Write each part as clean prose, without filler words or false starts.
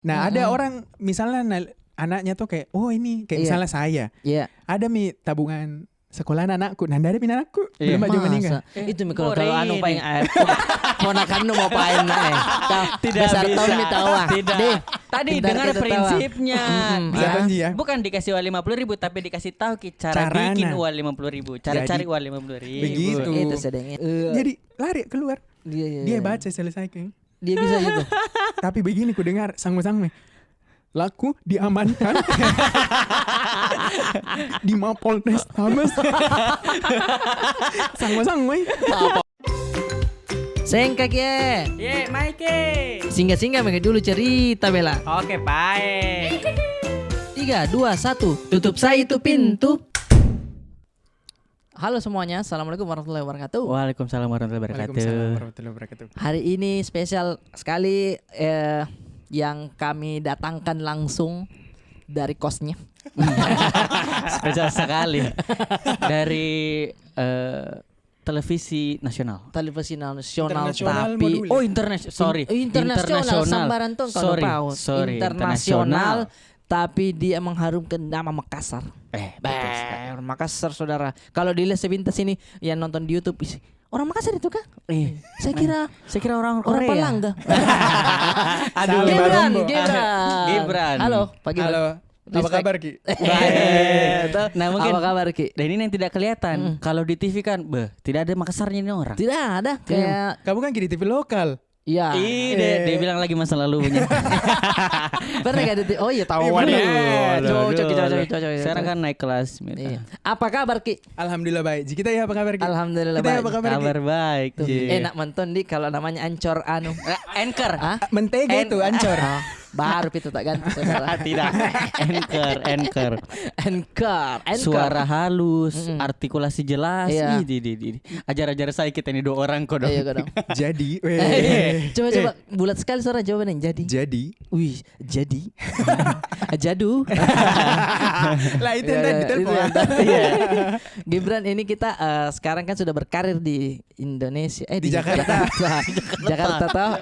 Nah ada orang misalnya anaknya tuh kayak oh ini kayak misalnya saya. Ada tabungan sekolah anakku, nanda ada anakku belum aja meninggal. Itu kalau anu paling ponakan nu mau pain tidak besar bisa. tahun tahu Tidak. Tadi dengar prinsipnya. Ya. Bukan dikasih uang 50.000 tapi dikasih tahu cara bikin uang 50.000, cara cari uang 50.000. Begitu. Itu sedangnya. Jadi lari keluar. Dia baca selesai kan. Dia bisa gitu. Tapi begini ku dengar sang-sang laku diamankan di Mapolres Tabes. Sang-sang Sengkak ya. Maike. Singgah-singgah mereka dulu cerita Bella. Oke, baik. 3, 2, 1. Tutup saya itu pintu. Halo semuanya, assalamualaikum warahmatullahi wabarakatuh. Waalaikumsalam warahmatullahi wabarakatuh. Hari ini spesial sekali yang kami datangkan langsung dari kosnya. Spesial sekali dari televisi nasional. Televisi nasional moduli. tapi internasional sambaran tuh kalau tahu. Internasional tapi dia mengharumkan nama Makassar. Makassar saudara. Kalau dilihat sepintas ini yang nonton di YouTube orang Makassar itu kah? Saya kira orang Korea. Orang Palangga. Aduh, Gibran. Halo, Pak Gibran. Halo. Apa kabar Ki? Baik. Nah mungkin apa kabar Ki? Dan ini yang tidak kelihatan. Kalau di TV kan, tidak ada Makassarnya ini orang. Tidak ada. Kayak kamu kan di TV lokal. Iya. Dia bilang lagi masa lalunya. Pernah gak ada? Oh iya tahu. Cocok. Sekarang kan naik kelas. Iya. Apa kabar Ki? Alhamdulillah baik. Kita ya apa kabar Ki? Alhamdulillah kita baik. Apa kabar, kabar baik. Enak menton di kalau namanya ancor anu. Anchor. Mentega itu ancor. Baru itu tak ganti saudara. Tidak. Anchor. Suara halus, artikulasi jelas. Ajar-ajar saya kita ini 2 orang kok dong. Iya, Jadi, coba bulat sekali suara jawabannya. Jadi. Wih, jadi. Jadu. Lah itu yang tadi telepon. Gibran ini kita sekarang kan sudah berkarir di Indonesia. Di Jakarta.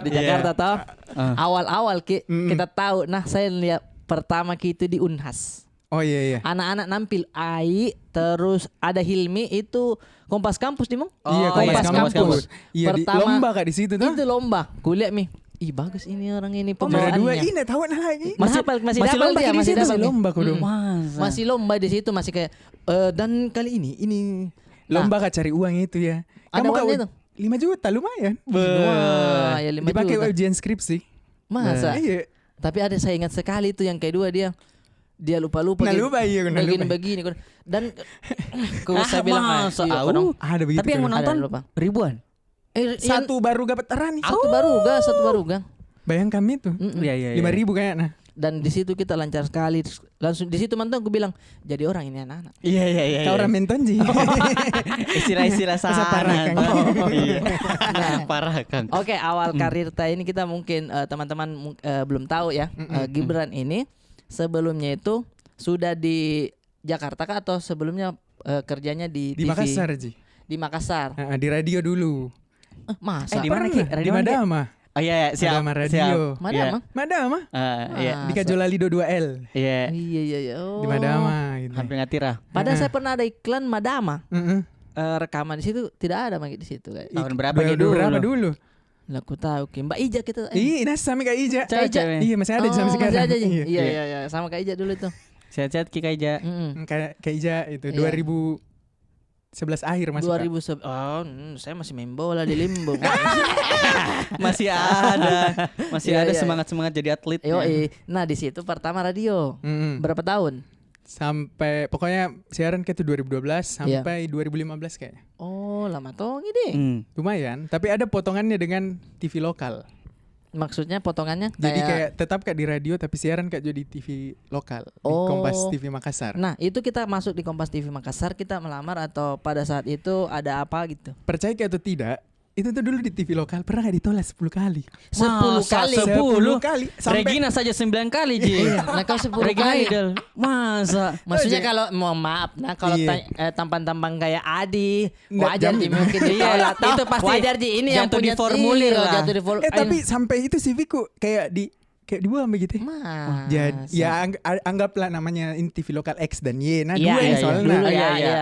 Di Jakarta toh. Awal-awal kita tahu. Nah, saya lihat pertama Ki itu di Unhas. Oh iya. Anak-anak nampil Ai, terus ada Hilmi itu Kompas Kampus nih, Mong. Iya, Kompas Kampus. Iya, pertama lomba Kak di situ tuh. Itu lomba. Kulihat nih. Ih bagus ini orang ini Juara 2 pembawaannya. ini tahu lagi. Masih lomba dia, masih lomba kudu. Masih lomba di situ masih kayak dan kali ini lomba Kak cari uang itu ya. Kamu Kak 5 juta lumayan. Wah, ya 5 juta. Dipakai ujian skripsi. Masa? Iya. Tapi ada saya ingat sekali itu yang kedua dia lupa-lupa begini dan saya bilang ada begitu. Tapi yang menonton ribuan. Satu baru gapetaran nih. Satu baru gang. Bayang kami tuh. Iya. 5.000 kayaknya. Dan di situ kita lancar sekali. Langsung di situ mantan aku bilang jadi orang ini anak-anak. Iya. Kau orang menton ji. Istilah-istilah sana. Parah Kang. Oke, awal karir ini kita mungkin teman-teman belum tahu ya. Gibran ini sebelumnya itu sudah di Jakarta kah atau sebelumnya kerjanya di TV? Makassar ji. Di Makassar. Di radio dulu. Masa? Di mana Ki? Di Madama. Oh iya, siap. Madama radio. Madama? Iya. Di Kajolalido 2L. Iya. Iya. Di Madama gitu. Hampir ngatira. Padahal saya pernah ada iklan Madama. Rekaman di situ tidak ada di situ kayak. Tahun berapa dulu? Lah aku tahu Mbak Ija kita. Iya, sama Kak Ija. Cewek. Iya, masih ada sampai sekarang. Iya, sama Kak Ija dulu itu. Sehat-sehat Ki Kaija. Kak Ija itu 2011 akhir masuk. 2011. Saya masih main bola di Limbung. Masih ada semangat jadi atlet. Nah, di situ pertama radio. Berapa tahun? Sampai pokoknya siaran ke itu 2012 sampai 2015 kayaknya. Oh, lama toh ini. Lumayan, tapi ada potongannya dengan TV lokal. Maksudnya potongannya jadi kayak tetap Kak di radio tapi siaran Kak jadi TV lokal di Kompas TV Makassar. Nah, itu kita masuk di Kompas TV Makassar, kita melamar atau pada saat itu ada apa gitu? Percaya atau tidak, itu tuh dulu di TV lokal pernah gak ditolak 10 kali. 10 kali. Sampai Regina saja 9 kali Ji. Nah kau 10 kali. Masa? Maksudnya kalau mohon maaf, nah kalau tampang-tampang kayak Adi, wajar Ji mungkin ditolak. Itu pasti wajar Ji ini yang jatuh punya di formulir lah. Tapi sampai itu CV ku kayak kayak dibuang begitu. Jadi ya anggaplah namanya TV lokal X dan Y. Nah dua yang soalnya.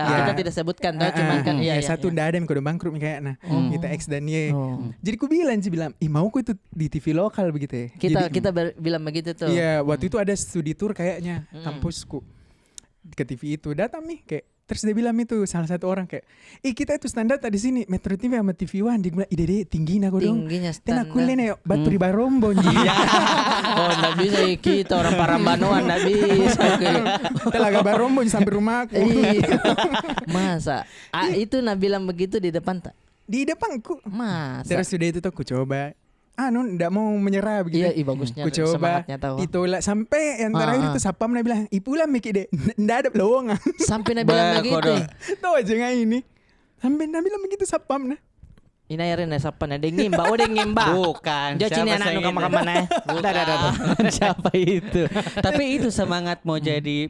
Kita tidak sebutkan cuman kan satu ndak ada yang kudu bangkrut kayak kita X dan Y. Jadi ku bilang mau ku itu di TV lokal begitu. Kita bilang begitu tuh. Iya, waktu itu ada studi tour kayaknya kampusku ke TV itu. Datang nih kayak terus dia bilang itu salah satu orang kayak, kita itu standar di sini Metro TV sama TV One. Dia bilang, ide tingginya kok dong. Tingginya standar. Aku lene batu riba rombon. Nggak bisa kita orang Parambanoan nggak bisa. Telaga barombon sampai rumahku. Masa? Itu bilang begitu di depan tak? Di depanku. Masa? Terus sudah itu tuh aku coba. Nggak mau menyerah begitu. Iya, bagusnya. Ku coba itu lah sampai yang terakhir itu sapam nak bilang, "Ipulah mikir deh, nggak ada lowongan." Sampai nak bilang begitu. Tahu aja nggak ini. Sampai nak bilang begitu sapam nah. Ini airnya sapam ada ngimba, udah ngimba. Bukan. Dia cini anak nu kamar-kamar. Siapa itu? Tapi itu semangat mau jadi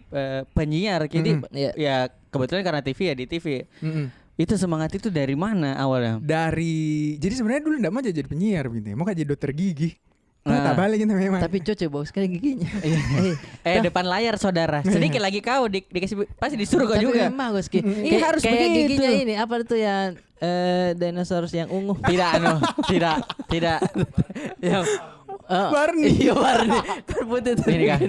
penyiar. Jadi ya kebetulan karena TV ya di TV. Itu semangat itu dari mana awalnya? Jadi sebenarnya dulu enggak mau jadi penyiar begitu. Mau jadi dokter gigi. Tak balik gitu memang. Tapi cocok bagus sekali giginya. Depan layar saudara. Sedikit lagi kau dikasih pasti disuruh kau juga. Memang bagus Ki. Harus kayak begitu. Giginya ini apa itu yang dinosaurus yang ungu? Tidak. Yang Warni. Iya warni. Putih tuh. Ini kan.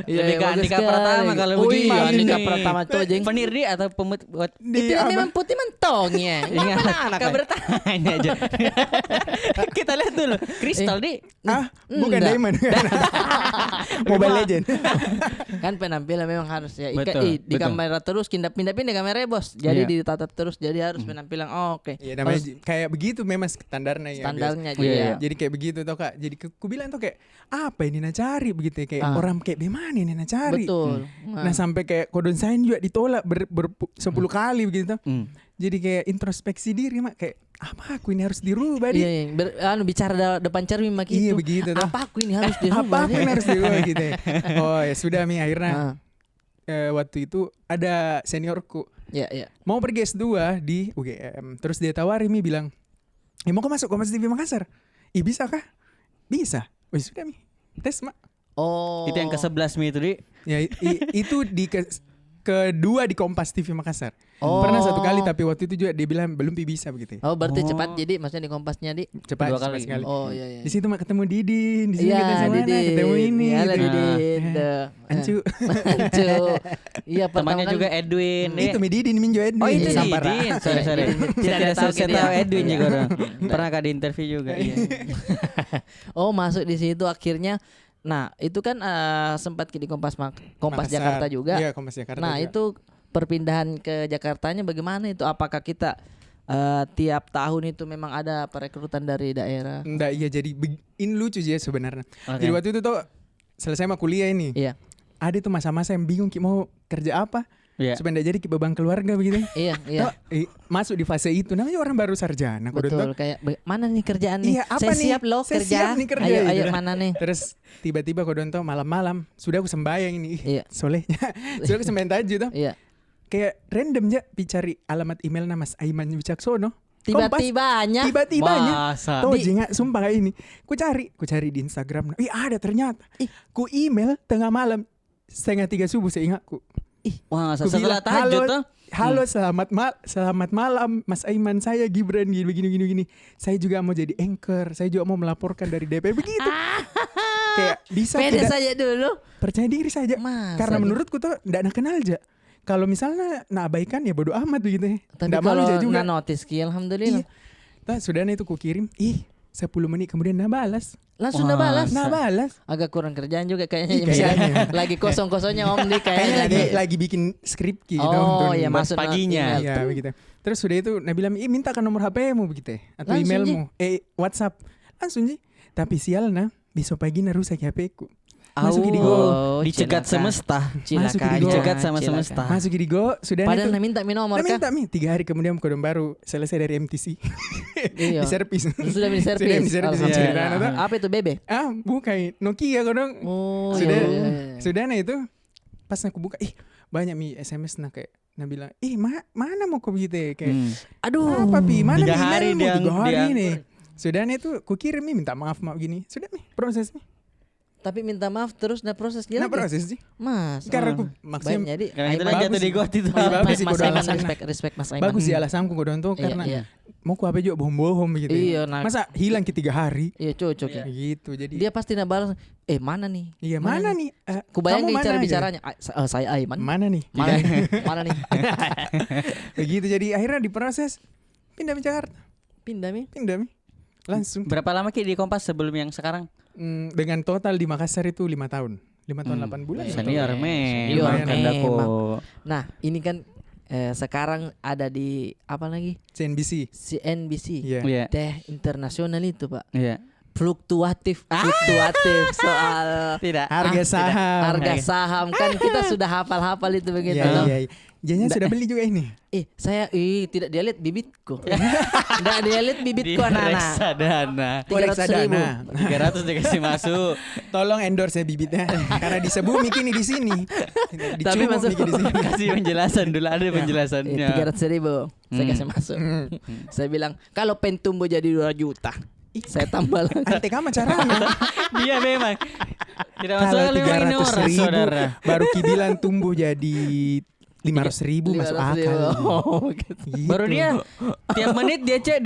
Lebih ke Andika Pratama kalau begini. Andika Pratama tuh jeng. Penirdi atau pemut buat itu memang putih mentong ya. Ingat. Kau bertanya aja. Kita lihat dulu. Kristal di. Bukan Diamond. Mobile Legend. Kan penampilan memang harus ya. Betul. Di kamera terus pindah-pindah kamera bos. Jadi ditata terus. Jadi harus penampilan. Oke. Iya namanya kayak begitu memang standarnya ya. Standarnya jadi kayak begitu tau Kak. Jadi aku bilang tuh kayak apa ini nak cari begitu kayak orang kayak bagaimana ini nak cari. Betul. Nah sampai kayak kodon saya juga ditolak 10 kali begitu. Jadi kayak introspeksi diri mak kayak apa aku ini harus dirubah di. Iya, bicara depan cermin mak Iya itu. begitu tuh. Apa aku ini harus dirubah? Apa aku ini harus dirubah gitu. Oh ya sudah mi akhirnya waktu itu ada seniorku. Iya. Mau pergi S2 di UGM. Terus dia tawari mi bilang, mau kau masuk Kompas TV Makassar? Bisa kah? Bisa. Sudah mi. Tes mak. Oh. Itu yang ke-11 mi itu di. Ya itu di kedua di Kompas TV Makassar. Pernah satu kali tapi waktu itu juga dia bilang belum bisa begitu. Oh berarti cepat jadi maksudnya di Kompasnya di. Cepat sekali. Oh iya. Di situ mak ketemu Didin, di sini kita sama ketemu ini. Halo Didin. Ancu. Iya temannya juga Edwin. Itu mi Didin minjo Edwin. Oh itu Didin. Sorry. Tidak tahu Edwin juga orang. Pernah di interview juga. Oh masuk di situ akhirnya. Nah itu kan sempat di Kompas Jakarta juga. Iya Kompas Jakarta. Nah juga. Itu perpindahan ke Jakartanya bagaimana itu? Apakah kita tiap tahun itu memang ada perekrutan dari daerah? Enggak, iya jadi ini lucu sih sebenarnya. Jadi waktu itu tuh selesai mah kuliah ini. Iya. Ada tuh masa-masa yang bingung mau kerja apa. Supaya enggak jadi beban keluarga begitu. Iya. Masuk di fase itu namanya orang baru sarjana. Betul kayak mana nih kerjaan nih? Iya, apa saya nih? siap loh saya kerja. Siap nih kerja. Ayo mana nih? Terus tiba-tiba kau donto malam-malam sudah aku sembahyang ini. Iya. Solehnya. Sudah aku sembahyang tahajud tuh. Iya. Kayak random aja cari alamat email nama Mas Aiman Wicaksono. Tiba-tibanya. Tahu nggak sumpah kayak ini. Ku cari di Instagram. Ada ternyata. Ku email tengah malam 2:30 subuh seingatku. Wah, setelah tahajud tuh. Halo, selamat malam Mas Aiman, saya Gibran begini. Saya juga mau jadi anchor, saya juga mau melaporkan dari DP begitu. Kayak bisa pede saja dulu. Percaya diri saja. Karena menurutku tuh enggak kenal aja. Kalau misalnya abaikan ya bodo amat begitu ya. Tapi kalau nggak notice Ki, alhamdulillah. Iya. Sudah itu ku kirim. 10 menit kemudian balas. Langsung balas. Agak kurang kerjaan juga kayaknya. Lagi kosong-kosongnya Om di kayaknya lagi bikin skrip gitu. Oh iya masuk paginya. Iya begitu. Terus sudah itu bilang mintakan nomor HP-mu begitu atau emailmu. WhatsApp. Langsung sih. Tapi sialnya besok pagi rusak HP-ku. Masuk di Go. Dicegat semesta. Dicegat sama semesta. Masuk di Go. Sudah padahal minta nomor kan? Minta 3 hari kemudian kodon baru selesai dari MTC. Di servis. Sudah di servis. Apa itu BB? Bukan Nokia kodong. Sudah itu pas aku buka banyak SMS kayak bilang mana mau kau begitu kayak aduh apa mana 3 hari dia nih. Sudah itu ku kirim minta maaf gini. Sudah proses nih. Tapi minta maaf terus nah proses dia Nah lagi. proses sih. Mas. Karena aku maksudnya Jadi Karena kita Aiman- jatuh di got itu. Bagus sih Mas kudu Aiman, alasannya. respect Mas Aiman. bagus sih alasanku gue tuh Iya, karena iya. mau ku HP juga bohong-bohong begitu. Iya, nah. Masa hilang ke 3 hari? Iya cocok ya. Gitu. Jadi Dia pasti nak balas, mana nih? iya mana nih? Ku bayang Kamu dia cara mana? bicaranya. Saya Aiman. Mana nih? Mana nih? Mana nih? Begitu jadi akhirnya diproses pindah ke Jakarta. Pindah mi. Langsung. Berapa lama Ki di Kompas sebelum yang sekarang? Dengan total di Makassar itu 5 tahun. 5 tahun 8 bulan. Senior Senior memang kandaku. memang. Nah, ini kan sekarang ada di apa lagi? CNBC. CNBC. Iya. Iya. Teh internasional itu, Pak. Iya. Fluktuatif soal Tidak. Harga saham. harga saham kan kita sudah hafal-hafal itu begitu. Iya, no? iya. Jangan sudah beli juga ini. Saya tidak dia lihat bibitku. Tidak dia lihat Di bibitku anak-anak. reksadana. 300.000. 300 dikasih masuk. Tolong endorse ya bibitnya. Karena di Sebumi kini di sini. Di Tapi Cumuk masuk- Miki di sini. Kasih penjelasan dulu, ada penjelasannya. 300.000 saya kasih masuk. Saya bilang kalau pen tumbuh jadi 2 juta. Saya tambah lagi. Ante kama caranya. Dia memang tidak masuk Kalau akal memang ini 300 orang ribu saudara. baru kibilan tumbuh jadi 500 ribu masuk 500.000. akal. Oh, gitu. Gitu. Baru dia tiap menit DC.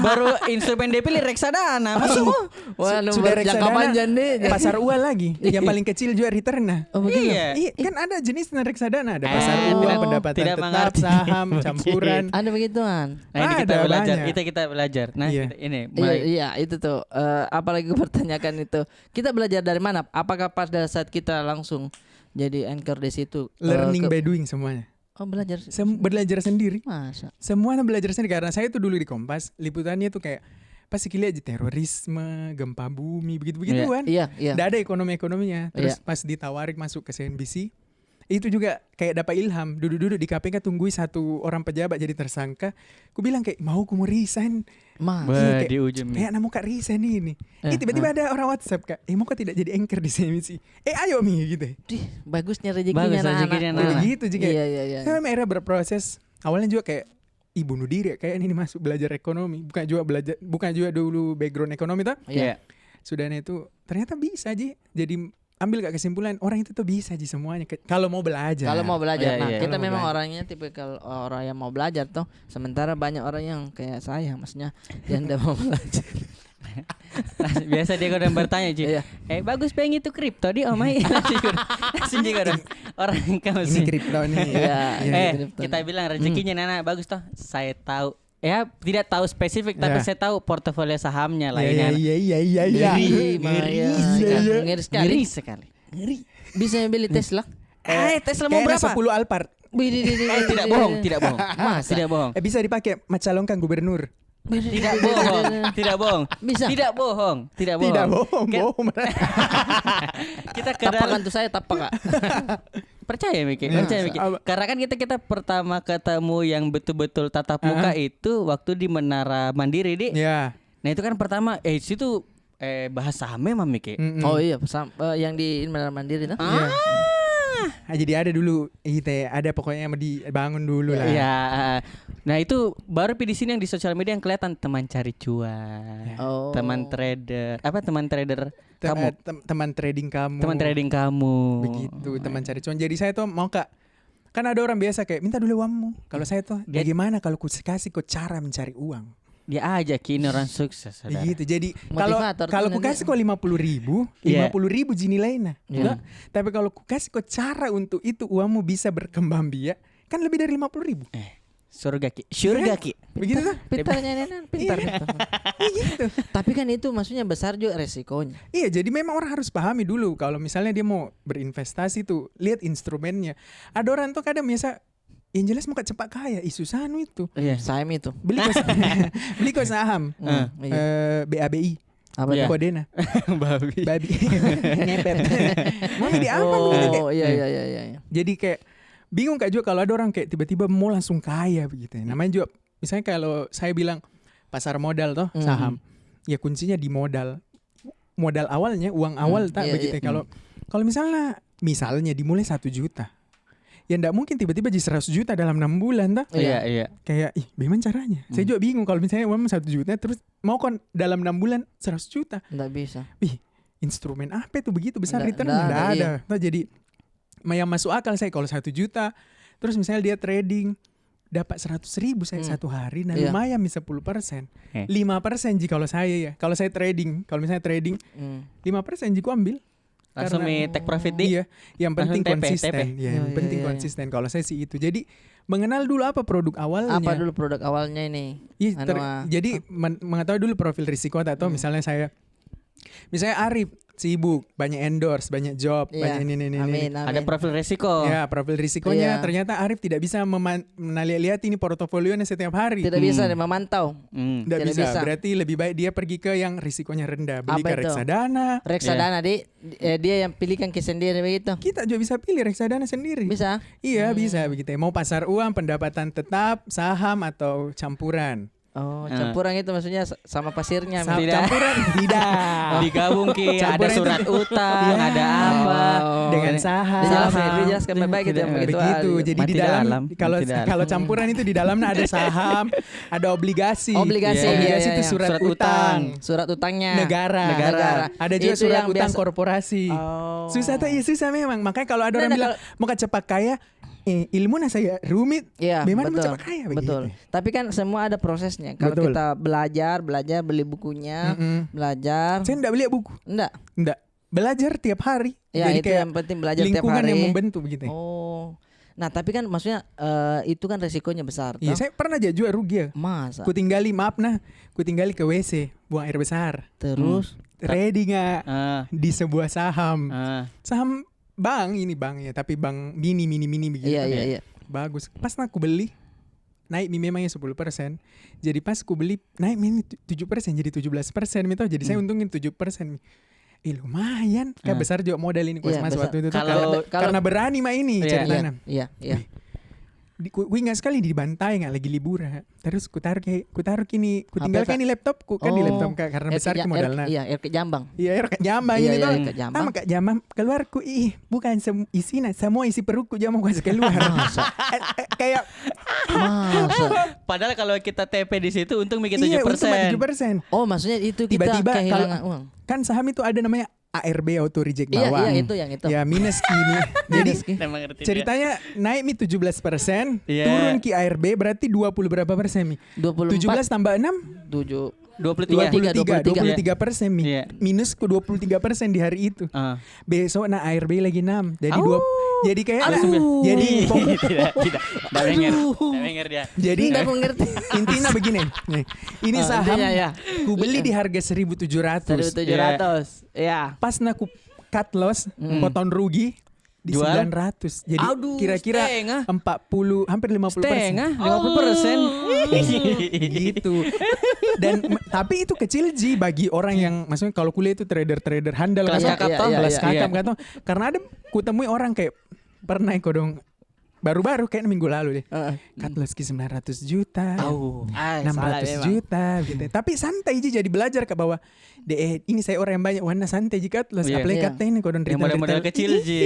Baru instrumen dia pilih reksadana. Masuk. Wah, Sudah nomor jangka reksadana, panjang nih. pasar uang lagi. Yang paling kecil juga return. Oh, begitu. Iya. Iya, kan ada jenis reksadana, ada pasar uang, tidak- pendapatan tidak tetap, mengerti. saham, campuran. Ada begituan. Nah, ini kita Ada belajar. banyak. Kita belajar. Nah, Iya. ini Iya, mulai. iya itu tuh. Apalagi gue pertanyakan itu. Kita belajar dari mana? Apakah pada saat kita langsung jadi anchor di situ? Learning by doing semuanya. Oh belajar. Belajar sendiri. Masa? Semuanya belajar sendiri karena saya tuh dulu di Kompas, liputannya tuh kayak pasti lihat aja terorisme, gempa bumi, begitu-begituan. Iya, iya. Nggak ada ekonominya. Terus pas ditawarin masuk ke CNBC, itu juga kayak dapat ilham. Duduk-duduk di KPK tungguin satu orang pejabat jadi tersangka. Ku bilang kayak mau ku resign. Mas. Bah, kayak- di ujung nih. Kayak mau kak resign ini. Tiba-tiba ada orang WhatsApp kak. Mau kak tidak jadi anchor di CNBC? Ayo mi gitu. Dih, bagusnya Bagus rezekinya rezekinya anak-anak. anak-anak. Jadi gitu juga. Iya, iya, iya. Saya akhirnya berproses. Awalnya juga kayak bunuh diri kayak ini masuk belajar ekonomi. Bukan juga dulu background ekonomi tuh. Iya. Sudahnya itu ternyata bisa aja. Jadi ambil gak kesimpulan orang itu tuh bisa aja semuanya kalau mau belajar. Kalau mau belajar, Iya, nah iya. kita Kalau mau memang belajar. orangnya tipikal orang yang mau belajar toh. Sementara banyak orang yang kayak saya, maksudnya yang tidak mau belajar. Biasa dia kadang bertanya, Ci. Iya. Bagus pengen itu kripto di Omai. Langsung juga dong. Orang kamu Ini sih. kripto nih. Iya. kripto. Kita bilang rezekinya Nana bagus toh. Saya tahu. Ya, tidak tahu spesifik tapi Ya. saya tahu portofolio sahamnya lah Iya ini. iya. Ngeri, Ngeri. ngeri sekali. Ngeri sekali. Bisa beli Tesla? Tesla mau Kayaknya berapa? 10 Alphard. Tidak bohong, tidak bohong. Masa? Tidak bohong. Bisa dipakai mencalonkan gubernur. Tidak bohong, tidak bohong. Bisa? Tidak bohong, tidak bohong. Tidak bohong, Kan- bohong. Kita ke dalam Tapakan tuh saya tapak kak. percaya Miki, Ya, percaya Miki. apa- Karena kan kita pertama ketemu yang betul-betul tatap muka itu waktu di Menara Mandiri, Di. Ya. Nah, itu kan pertama situ bahas saham memang Miki. Mm-mm. Oh iya, yang di Menara Mandiri tuh. Iya. Jadi ada dulu ada pokoknya yang dibangun dulu lah. Iya. Nah, itu baru di sini yang di sosial media yang kelihatan teman cari cuan. Oh. Teman trader. Apa teman trader kamu? Teman trading kamu. Teman trading kamu. Begitu, teman cari cuan. Jadi saya tuh mau kak, kan ada orang biasa kayak minta dulu uangmu. Kalau saya tuh, bagaimana kalau ku kasih kau cara mencari uang? Dia aja kini orang sukses. Saudara. Begitu. Jadi kalau Motivator tuh kalau ku nanti. kasih kau 50.000, Iya. 50.000 jini lainnya. Iya. Tapi kalau ku kasih kau cara untuk itu uangmu bisa berkembang biak, kan lebih dari 50.000. Surga Ki. Surga Ki. Begitu tuh. Pintarnya Nenek, pintar. Gitu. Tapi kan itu maksudnya besar juga resikonya. Iya, jadi memang orang harus pahami dulu kalau misalnya dia mau berinvestasi tuh, lihat instrumennya. Ada orang tuh kadang biasa yang jelas mau cepat kaya, susah itu. Iya. Saham itu. Beli kok saham. Iya. BABI. Apa Iya. tuh? Kodena. Babi. Babi. Ngepet. Mau di apa begitu kayak. Oh iya. Jadi kayak bingung Kak juga kalau ada orang kayak tiba-tiba mau langsung kaya begitu. Namanya juga misalnya kalau saya bilang pasar modal toh saham. Ya kuncinya di modal. Modal awalnya, uang awal tak iya, begitu. iya. Kalau misalnya dimulai 1 juta. Ya enggak mungkin tiba-tiba jadi 100 juta dalam 6 bulan tak? Iya. Kayak bagaimana caranya? Saya juga bingung kalau misalnya uang 1 juta terus mau kon dalam 6 bulan 100 juta. Enggak bisa. instrumen apa itu begitu besar Nggak- return nggak nggak ada, ada. Nah, jadi yang masuk akal saya kalau 1 juta terus misalnya dia trading dapat 100.000 saya satu hari, nah Iya. lumayan bisa 10%. Eh. 5% jika kalau saya ya. Kalau saya trading, kalau misalnya trading 5% jika ambil. Langsung Karena- take profit di. Iya, yang penting Langsung TP. konsisten. Ya, yang Iya, penting iya, iya. konsisten. Kalau saya sih itu. Jadi mengenal dulu apa produk awalnya. Apa dulu produk awalnya ini? Iya, jadi mengetahui dulu profil risiko atau misalnya misalnya Arif sibuk, banyak endorse, banyak job, Iya. banyak ini. Amin, amin. Ada profil resiko. Ya, profil risikonya Iya. ternyata Arif tidak bisa menalihat ini portofolionya setiap hari. Tidak bisa nih memantau. Tidak tidak bisa. bisa. Berarti lebih baik dia pergi ke yang risikonya rendah. Beli Apa ke itu? reksadana. Reksadana dia yang pilihkan ke sendiri begitu. Kita juga bisa pilih reksadana sendiri. Bisa. Iya, bisa begitu. Mau pasar uang, pendapatan tetap, saham atau campuran. Oh, campuran itu maksudnya sama pasirnya. Tidak. Campuran tidak. Digabung Ki, ada Campuran itu- surat utang, Iya. ada apa. Dengan saham. Dijelaskan baik-baik gitu yang begitu. Begitu. Jadi di Mati dalam dalam, kalau mati dalam. kalau campuran itu di dalamnya ada saham, ada obligasi. Obligasi, Iya. Obligasi iya, itu iya. surat Surat utang. utang. Surat utangnya Negara. Ada juga Itu surat yang utang biasa- korporasi. Oh. Susah tuh, iya susah memang. Makanya kalau ada orang Nah, bilang mau cepat kaya, ilmu saya rumit. Iya, Bagaimana mau betul. cepat kaya begitu? Betul. Tapi kan semua ada prosesnya. Kalau Betul. kita belajar beli bukunya, belajar. Saya enggak beli buku. Enggak. Belajar tiap hari. Ya, Jadi itu kayak yang penting belajar tiap lingkungan hari. yang membentuk begitu. Oh. Nah, tapi kan maksudnya itu kan resikonya besar. Iya, toh? saya pernah aja juga rugi ya. Masa? Ku tinggali ke WC, buang air besar. Terus Ready nggak Ah, di sebuah saham? ah. Saham bank ini bank ya, tapi bank mini begitu. iya. Bagus. Pas aku beli naik memangnya 10%. Jadi pas aku beli naik mini 7% jadi 17%. Jadi saya untungin 7%. Lumayan. Kayak besar juga modal ini Iya, mas besar. waktu itu. tuh. Kalau- Karena berani mah ini Iya. ceritanya. Iya. Ku ingat sekali dibantai nggak lagi liburan. Terus ku taruh kini, ku tinggalkan ini laptop, ku kan di laptop Kak, karena besar ke modalnya. Iya, ke Jambang. Iya, ke jambang Iya, ini iya, tuh. ke Jambang. Sama Kak Jambang keluarku bukan isinya, semua isi perutku jamu kasih keluar. Kayak Masa? Padahal kalau kita TP di situ untung mikir iya, 7%. 7%. Oh, maksudnya itu kita Tiba-tiba kehilangan uang. Kan saham itu ada namanya ARB auto reject Iya, bawah. iya, itu yang itu. Ya minus kini. Jadi Emang ngerti dia. ceritanya naik mi 17%, Iya. turun ki ARB berarti 20 berapa persen mi? 24 17 tambah 6 7 23. 23% mi. Iya. Minus ke 23% di hari itu. Ah. Besok ARB lagi 6. Jadi jadi kayak jadi Tidak denger dia. jadi Tidak mengerti. intinya begini. Nih, ini saham intinya ya. ku beli di harga 1.700. 1.700. Iya. Pas aku cut loss, potong rugi di Jual? 900. Jadi Aduh, kira-kira setengah. 40 hampir 50%. Setengah 50%. Gitu. Dan tapi itu kecil Ji bagi orang yang maksudnya kalau kuliah itu trader handal Kelas kan, kakap toh? kelas Iya, kakap iya. kan toh. Karena ada kutemui orang kayak pernah ikut dong baru-baru kayak minggu lalu deh. Cut loss ki 900 juta. Au. 600 juta gitu. Tapi santai Ji jadi belajar ke bawah. Ini saya orang yang banyak warna santai Ji cut loss. Iya. Apalagi Iya. kata ini kodon Yang model-model kecil, Ji.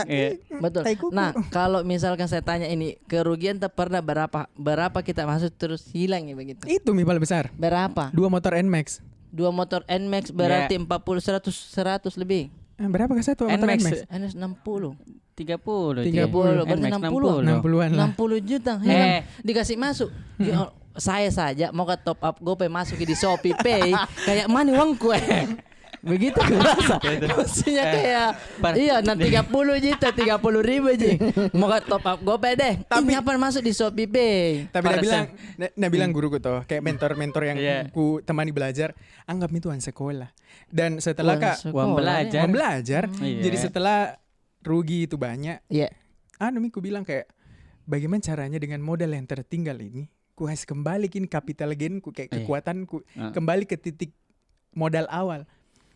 Iya. Betul. Nah, kalau misalkan saya tanya ini, kerugian pernah berapa kita masuk terus hilang ya begitu? itu mipal besar. Berapa? 2 motor NMAX. 2 motor NMAX berarti 40 100 lebih. Berapa ke satu motor NMAX? NMAX? NS 60. 30. 30, berarti 60. 60-an lah. 60 juta hilang. Dikasih masuk. Ya, saya saja mau ke top up GoPay masuk di Shopee Pay kayak mana uangku begitu kerasa. Maksudnya kayak iya nanti 30 juta 30 ribu aja mau ke top up GoPay deh. Tapi apa masuk di Shopee Pay? Tapi dia bilang guruku tuh kayak mentor-mentor yang Iya. ku temani belajar, anggap itu uang sekolah. Dan setelah Kak Uang belajar. uang belajar, Iya. jadi setelah rugi itu banyak, Iya. ku bilang kayak bagaimana caranya dengan modal yang tertinggal ini, ku harus kembali kini kapital gainku kayak kekuatanku kembali ke titik modal awal.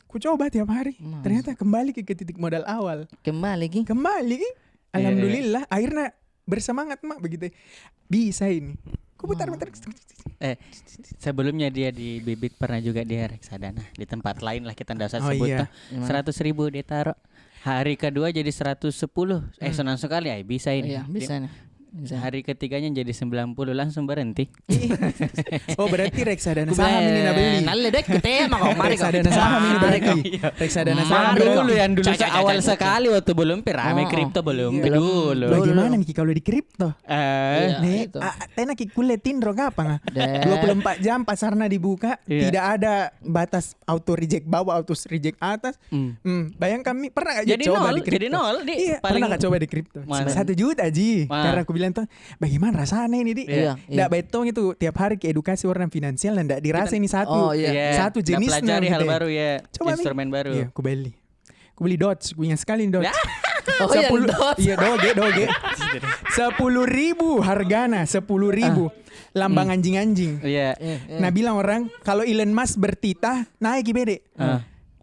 Ku coba tiap hari, ternyata kembali ke titik modal awal. Kembali lagi. Alhamdulillah, akhirnya bersemangat mak begitu. Bisa ini. Ku putar-putar. Sebelumnya dia di Bibit pernah juga dia reksadana di tempat lain lah kita ndak usah Oh, sebut iya. toh. 100.000 dia taruh. Hari kedua jadi 110. Senang sekali bisa ini. Iya, bisa nih. Hari ketiganya jadi 90 langsung berhenti. Oh berarti reksadana saham ini nak beli. Nalle dek tema kau mari kau. Reksadana saham ini berarti. Reksadana saham Dulu yang dulu awal sekali waktu belum rame kripto belum dulu. Bagaimana Miki kalau di kripto? Nih, itu. tena ki kuletin ro apa 24 jam pasarnya dibuka, tidak ada batas auto reject bawah, auto reject atas. Bayangkan Mi, pernah gak Jadi coba nol, di kripto? jadi nol. Iya, pernah gak coba di kripto? 1 juta Ji. Karena aku bilang tuh, bagaimana rasanya ini Di? Nggak betong itu tiap hari ke edukasi orang finansial dan nggak dirasa ini satu. Satu jenisnya. Pelajari hal baru Coba instrumen baru. Iya, aku beli Dodge, gue ingat sekali Dodge. Dodge. Iya doge 10.000 hargana 10.000 lambang anjing-anjing. Iya. Nah bilang orang kalau Elon Musk bertitah naik bede.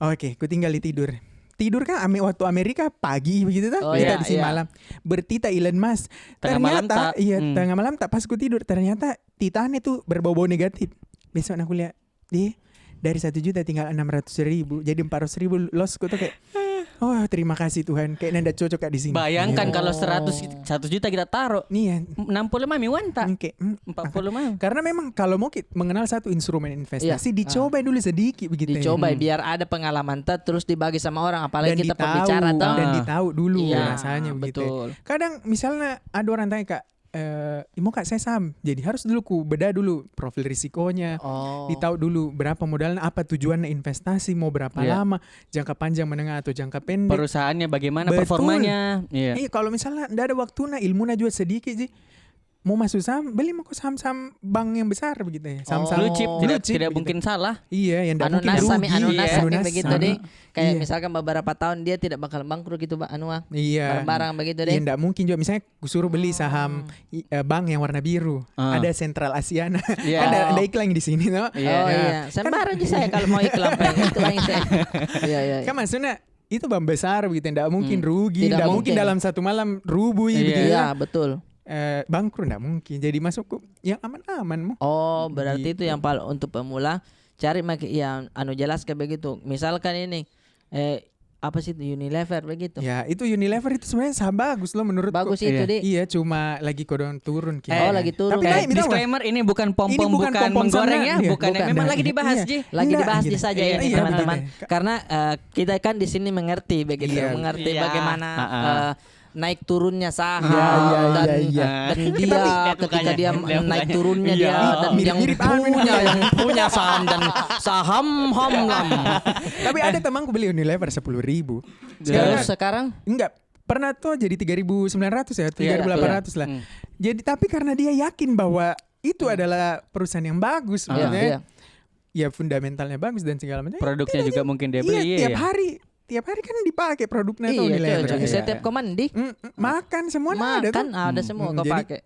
Oke, ku tinggal tidur kan waktu Amerika pagi begitu tuh. Kita di sini malam. Bertitah Elon Musk. Ternyata tengah malam tak pas ku tidur ternyata titahnya tuh berbau-bau negatif. Besok aku lihat dari 1 juta tinggal 600.000 jadi 400.000 loss ku tuh kayak oh terima kasih Tuhan kayak nanda cocok kayak di sini. Bayangkan kalau 1 juta kita taruh nih ya 60 mami wanta. 40 mami. Karena memang kalau mau mengenal satu instrumen investasi dicoba dulu sedikit begitu. Dicoba biar ada pengalaman terus dibagi sama orang apalagi dan kita pembicara dan ditahu dulu Iya, rasanya begitu. betul. Kadang misalnya ada orang tanya Kak mau Kak saya saham. Jadi harus dulu ku beda dulu profil risikonya. Ditahu dulu berapa modalnya, apa tujuannya investasi, mau berapa lama, jangka panjang, menengah atau jangka pendek. Perusahaannya bagaimana performanya. Iya, kalau misalnya ndak ada waktunya, ilmunya juga sedikit sih. Mau masuk saham, beli mau saham-saham bank yang besar begitu ya. Saham-saham blue chip tidak mungkin salah. Iya, yang ndak mungkin rugi. Anu nasami begitu deh. Kayak Iya. misalkan beberapa tahun dia tidak bakal bangkrut gitu Pak Anua. Iya. Barang-barang begitu Iya, deh. ndak mungkin juga misalnya kusuruh beli saham bank yang warna biru. Ada Central Asiana. Iya. Kan ada iklan di sini no? Iya. Sembarang aja saya kalau mau iklan iklan saya. Iya. Kan maksudnya itu bank besar begitu, ndak mungkin rugi, Tidak ndak mungkin mungkin. dalam satu malam rubuh begitu. Iya, betul. Bangkrut ndak mungkin. Jadi masuk yang aman-aman mo. Oh, berarti itu yang paling untuk pemula cari yang jelas kayak begitu. Misalkan ini apa sih itu Unilever begitu. Ya, itu Unilever itu sebenarnya saham bagus loh menurutku. Bagus itu deh. Iya, cuma lagi kodon turun lagi turun. Tapi naik, disclaimer ini bukan pom-pom, bukan pom-pom menggoreng ya, sana. bukan memang lagi dibahas Ji. Lagi Enggak, dibahas gitu. saja ini Iya, teman-teman. begitu. Karena kita kan di sini mengerti begitu, Iya. mengerti Iya. bagaimana naik turunnya saham Iya. dan dia ketika dia naik turunnya dia dan yang punya saham dan saham hamlam. Tapi ada temanku beli Unilever 10.000. Sekarang Enggak pernah tuh jadi 3.900 ya, 3.800 lah. Jadi tapi karena dia yakin bahwa itu adalah perusahaan yang bagus, maksudnya ya fundamentalnya bagus dan segala macam. Produknya juga mungkin dia beli. Iya, tiap hari kan dipakai produknya tuh Unilever. Setiap komandi Makan semua ada tuh. ada semua kau Jadi, pakai.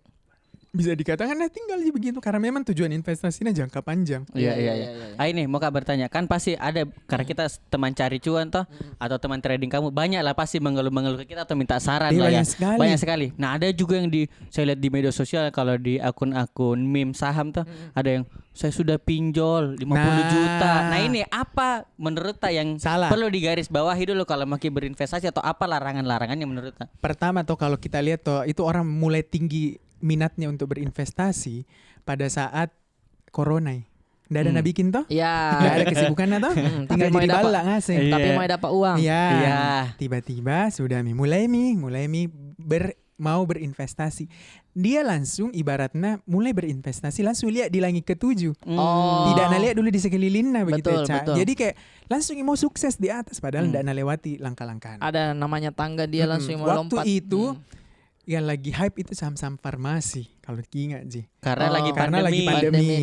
Bisa dikatakan tinggal aja begitu karena memang tujuan investasinya jangka panjang. Iya. Ini mau bertanya kan pasti ada karena kita teman cari cuan toh atau teman trading kamu banyak lah pasti mengeluh ke kita atau minta saran lah ya. Banyak sekali. Nah ada juga yang saya lihat di media sosial kalau di akun-akun meme saham tuh ada yang saya sudah pinjol 50 juta. Nah ini apa menurut yang salah perlu digarisbawahi dulu kalau mau berinvestasi atau apa larangan-larangannya menurut Pertama tuh kalau kita lihat tuh itu orang mulai tinggi minatnya untuk berinvestasi pada saat corona. Nggak ada bikin toh? Iya. Nggak ada kesibukannya toh? Tinggal jadi balak ngasih. Tapi mau dapat uang. Iya. Tiba-tiba sudah mulai mau berinvestasi. Dia langsung ibaratnya mulai berinvestasi langsung lihat di langit ke-7. Tidak lihat dulu di sekelilingnya begitu. Betul. Jadi kayak langsung mau sukses di atas padahal tidak lewati langkah-langkah. Ada namanya tangga dia langsung mau lompat. Waktu itu yang lagi hype itu saham-saham farmasi kalau ingat Ji. Karena lagi pandemi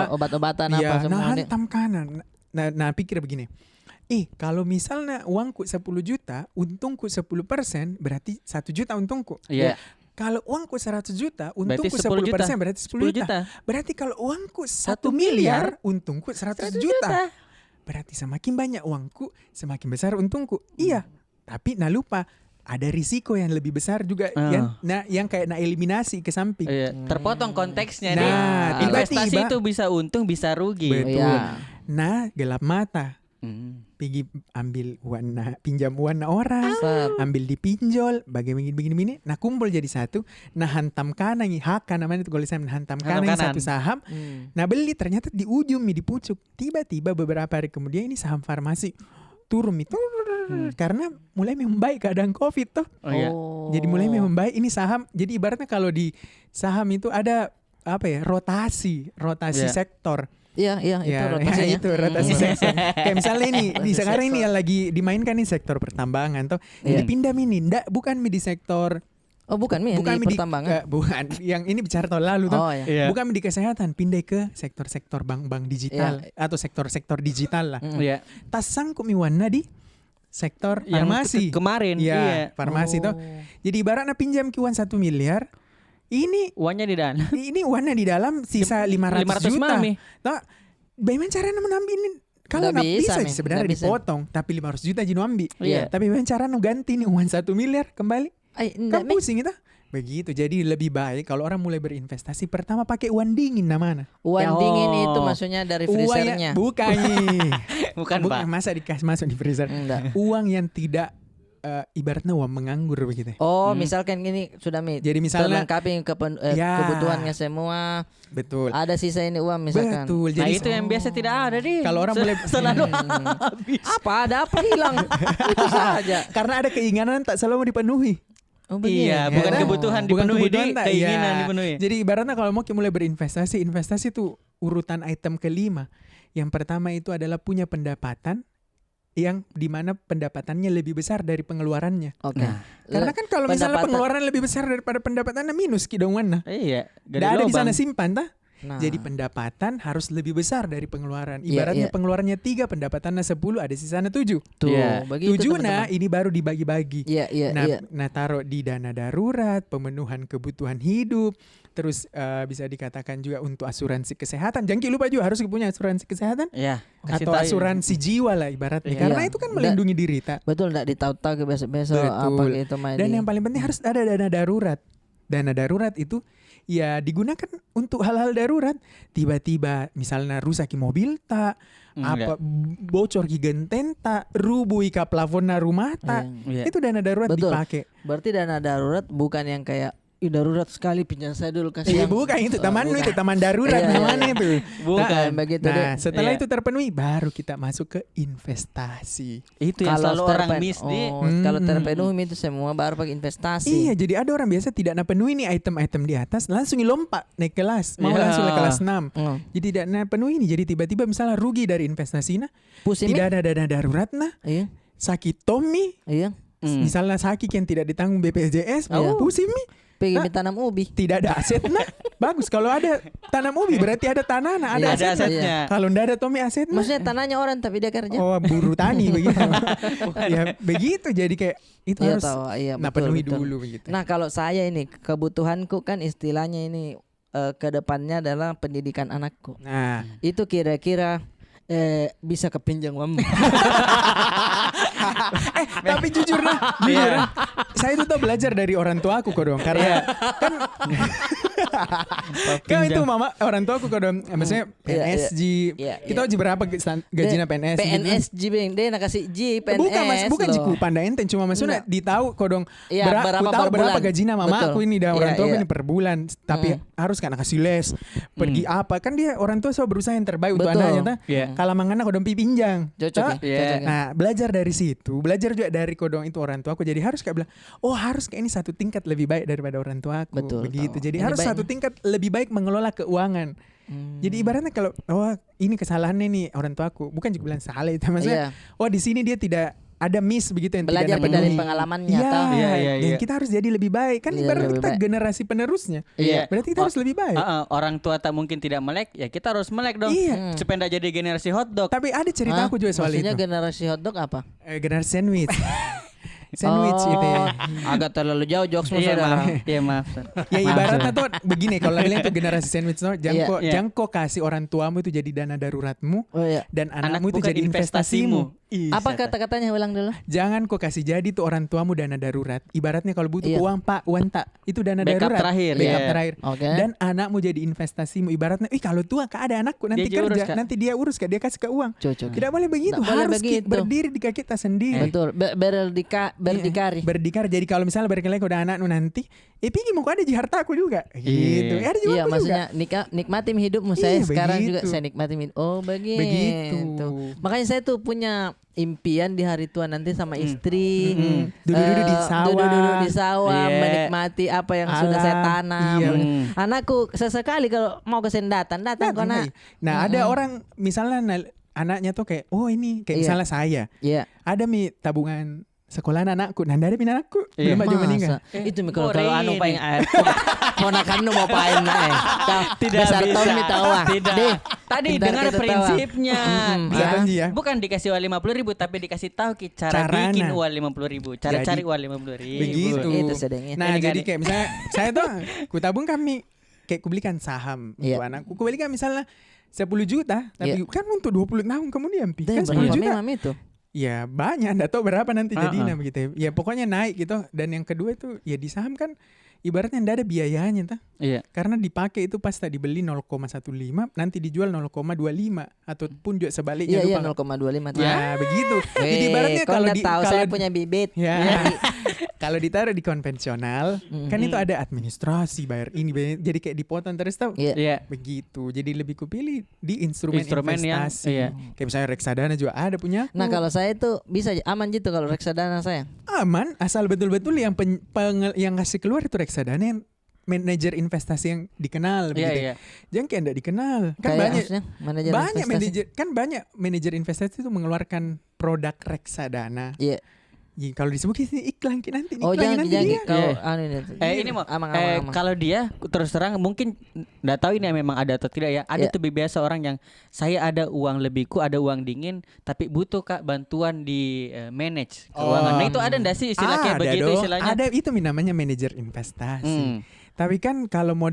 obat-obatan apa semua. Nah hantam kanan. Nah pikir begini. Kalau misalnya uangku 10 juta, untungku 10%, berarti 1 juta untungku. Iya. Kalau uangku 100 juta, untungku 10% berarti 10 juta. Berarti kalau uangku 1 miliar, untungku 100 juta. Berarti semakin banyak uangku, semakin besar untungku. Iya. Tapi lupa ada risiko yang lebih besar juga yang kayak eliminasi ke samping. Terpotong konteksnya nah, nih. Investasi itu bisa untung bisa rugi. Betul. Nah gelap mata. Pergi ambil uang, pinjam uang orang, ambil dipinjol, begini. Nah kumpul jadi satu, nah hantam kanan, HK namanya itu tulisan hantam kanan satu saham. Nah beli ternyata di ujung di pucuk. Tiba-tiba beberapa hari kemudian ini saham farmasi turun itu karena mulai membaik keadaan COVID tuh. Jadi mulai membaik ini saham. Jadi ibaratnya kalau di saham itu ada rotasi sektor. Iya itu rotasinya. Itu rotasi sektor. Kayak misalnya ini di sekarang ini yang lagi dimainkan nih sektor pertambangan tuh. Jadi pindah ini bukan di sektor. Oh bukan di pertambangan. Bukan. Yang ini bicara tahun lalu tuh. Bukan di kesehatan, pindah ke sektor-sektor bank-bank digital atau sektor-sektor digital lah. Tas sanggup miwana di sektor farmasi. Kemarin. Iya, farmasi tuh. Jadi ibaratnya pinjam ke uang 1 miliar. Ini uangnya di dalam. Ini uangnya di dalam sisa 500 juta. Nah, bagaimana caranya menambil ini? Kalau nggak bisa sebenarnya dipotong, tapi 500 juta jadi ambil. Tapi bagaimana cara ganti nih uang 1 miliar kembali? Kan pusing itu. Begitu. Jadi lebih baik kalau orang mulai berinvestasi pertama pakai uang dingin namanya. Uang dingin itu maksudnya dari freezernya. Bukan. Bukan Pak. Masa dikasih masuk di freezer. Uang yang tidak ibaratnya uang menganggur begitu. Misalkan gini sudah jadi misalnya terlengkapi kebutuhannya semua. Betul. Ada sisa ini uang misalkan. Betul. Jadi itu yang biasa tidak ada nih. Kalau orang mulai selalu habis. Ada apa hilang? Itu saja. Karena ada keinginan tak selalu dipenuhi. Iya, bukan kebutuhan dipenuhi, keinginan dipenuhi. Jadi ibaratnya kalau mau mulai berinvestasi, investasi itu urutan item kelima. Yang pertama itu adalah punya pendapatan yang dimana pendapatannya lebih besar dari pengeluarannya. Karena kan kalau misalnya pengeluaran lebih besar daripada pendapatannya minus kidongan. Iya. Tidak ada di sana simpan tah. Jadi pendapatan harus lebih besar dari pengeluaran. Ibaratnya pengeluarannya 3, pendapatannya 10, ada sisanya 7. Begitu, 7 ini baru dibagi-bagi. Iya. Nah taruh di dana darurat, pemenuhan kebutuhan hidup. Terus bisa dikatakan juga untuk asuransi kesehatan. Jangan lupa juga harus punya asuransi kesehatan. Atau asuransi jiwa lah ibaratnya. Karena itu kan melindungi diri. Betul, tidak ditahu-tahu besok-besok apa gitu. Dan yang paling penting harus ada dana darurat. Dana darurat itu ya digunakan untuk hal-hal darurat. Tiba-tiba misalnya rusak mobil tak, bocor ki genteng tak, rubuh ika plafon rumah tak. Itu dana darurat dipakai. Berarti dana darurat bukan yang kayak darurat sekali pinjam saya dulu kasih. Bukan itu itu taman darurat namanya itu. Bukan begitu. Nah, setelah itu terpenuhi baru kita masuk ke investasi. Itu yang selalu orang miss nih. Kalau terpenuhi itu semua baru pakai investasi. Iya, jadi ada orang biasa tidak penuhi nih item-item di atas, langsung lompat naik kelas, mau langsung ke kelas 6. Jadi tidak penuhi nih, jadi tiba-tiba misalnya rugi dari investasinya. Tidak ada dana darurat nah. Sakit Tommy. Misalnya sakit yang tidak ditanggung BPJS, pusing nih. Pengen tanam ubi. Tidak ada aset nah. Bagus kalau ada tanam ubi berarti ada tanah nah, ada asetnya. Kalau tidak ada Tommy aset. Maksudnya tanahnya orang tapi dia kerja. Buruh tani begitu. Ya begitu jadi kayak itu harus penuhi dulu begitu. Nah kalau saya ini kebutuhanku kan istilahnya ini kedepannya adalah pendidikan anakku. Nah itu kira-kira bisa kepinjam uang. Tapi jujur saya itu tuh belajar dari orang tua aku kok dong. Karena kan itu mama orang tua aku kok dong. Maksudnya PNSG. Kita uji berapa gajinya PNS? PNSG dia nak kasih G PNS. Bukan jiku pandai enten, cuma maksudnya ditahu kok dong. Berapa gajinya mama aku ini dah orang tua aku ini per bulan. Tapi harus kan kasih les. Pergi apa kan dia orang tua selalu berusaha yang terbaik untuk anaknya. Kalau mangana kodong pinjang. Cocok. Nah belajar dari situ, belajar juga dari kodong itu orang tua aku. Jadi harus kayak bilang, harus kayak ini satu tingkat lebih baik daripada orang tua aku. Begitu. Jadi harus satu tingkat lebih baik mengelola keuangan. Jadi ibaratnya kalau ini kesalahannya nih orang tua aku, bukan juga bilang salah itu maksudnya. Di sini dia tidak ada miss begitu yang belajar tidak dari pengalamannya. Dan kita harus jadi lebih baik kan ibaratnya kita generasi penerusnya. Berarti kita harus lebih baik. Orang tua tak mungkin tidak melek, ya kita harus melek dong. Supaya tidak jadi generasi hotdog. Tapi ada cerita aku juga soal maksudnya itu. generasi hotdog apa? Generasi sandwich. Sandwich itu ya. Agak terlalu jauh jokesmu saudara. Maaf. Ya ibaratnya tuh begini, kalau kalian tuh generasi sandwich tuh jangko kasih orang tuamu itu jadi dana daruratmu dan anakmu itu jadi investasimu. Apa kata-katanya, ulang dulu? Jangan kau kasih jadi tuh orang tuamu dana darurat. Ibaratnya kalau butuh Iya. uang, Pak, uang tak. Itu dana Backup darurat. terakhir, Backup iya. terakhir. Oke. Dan anakmu jadi investasimu. Ibaratnya, kalau tua Kak ada anakku nanti Dia urus, kerja, Kak. nanti dia urus Kak, dia kasih ke uang. Cocok. Tidak boleh begitu. Nggak boleh Harus begitu. berdiri di kaki kita sendiri. Betul. Berdikari. Berdikari. Jadi kalau misalnya berkelahi udah anakmu nanti, pergi mau ada di hartaku juga. Gitu. Iya. Ada juga Iya, aku maksudnya nikmati hidupmu. Saya Iya, sekarang juga begitu. saya nikmati hidup. Oh, begitu. Begitu. Makanya saya tuh punya impian di hari tua nanti sama istri. Duduk-duduk di sawah. Duduk-duduk di sawah, Iya. menikmati apa yang sudah saya Alam. tanam. Iya. Anakku sesekali kalau mau ke Sendatan, datang kok nak. Nah, ada orang misalnya anaknya tuh kayak, oh ini kayak Iya. misalnya saya. Iya. Ada tabungan sekolah anakku. Nah, ada anakku. Iya. Belum aja Masa? meninggal. Itu mi kalau Boring anu ini. paling ponakan nu mau pain Tidak besar bisa. tahun mi tahu ah. Tidak. Deh, Tadi bentar dengar kita tahu. prinsipnya. Bisa Ya. janji ya. Bukan dikasih uang 50.000 tapi dikasih tahu cara Carana. bikin uang 50.000. Cara Jadi, cari uang 50.000. Begitu. Itu sedangnya. Nah, Ini jadi kan- kayak misalnya saya tuh kutabung kami kayak kubelikan saham Iya. untuk anakku. Kubelikan misalnya 10 juta, tapi kan untuk 20 tahun kemudian Pi. Kan 10 Berapa juta. memang itu? Ya banyak, enggak tahu berapa nanti jadinya Uh-uh. begitu. Ya pokoknya naik gitu. Dan yang kedua itu ya di saham kan ibaratnya enggak ada biayanya tah. Iya. Karena dipakai itu pas tadi dibeli 0,15, nanti dijual 0,25 ataupun juga sebaliknya Iya, iya lupa. 0,25 tuh. Ya, begitu. Jadi Weh, ibaratnya kau kalau nggak tahu saya punya bibit. ya kalau ditaruh di konvensional kan itu ada administrasi, bayar ini, bayar, jadi kayak dipotong terus tau. Iya. Iya. Begitu. Jadi lebih kupilih di instrumen Instrumen yang- investasi. iya. Kayak misalnya reksadana juga ada punya. Nah, kalau saya itu bisa aman gitu kalau reksadana saya. Aman asal betul-betul yang yang kasih keluar itu reksadana yang manajer investasi yang dikenal Iya, begitu. iya. Jangan kayak enggak dikenal. Kan Kayak banyak maksudnya manajer banyak investasi. banyak manajer investasi itu mengeluarkan produk reksadana. Iya. Ya, kalau disebut ini iklan nanti Oh, iklan jangan nanti dia. kalau Iya. anu ini. Ini mau aman. kalau dia terus terang mungkin nggak tahu ini memang ada atau tidak ya. Ada Iya. tuh biasa orang yang saya ada uang lebihku, ada uang dingin, tapi butuh Kak bantuan di manage keuangan. Nah itu ada ndak sih istilah kayak Ada begitu dong. istilahnya? Ada itu namanya manajer investasi. Hmm. Tapi kan kalau mau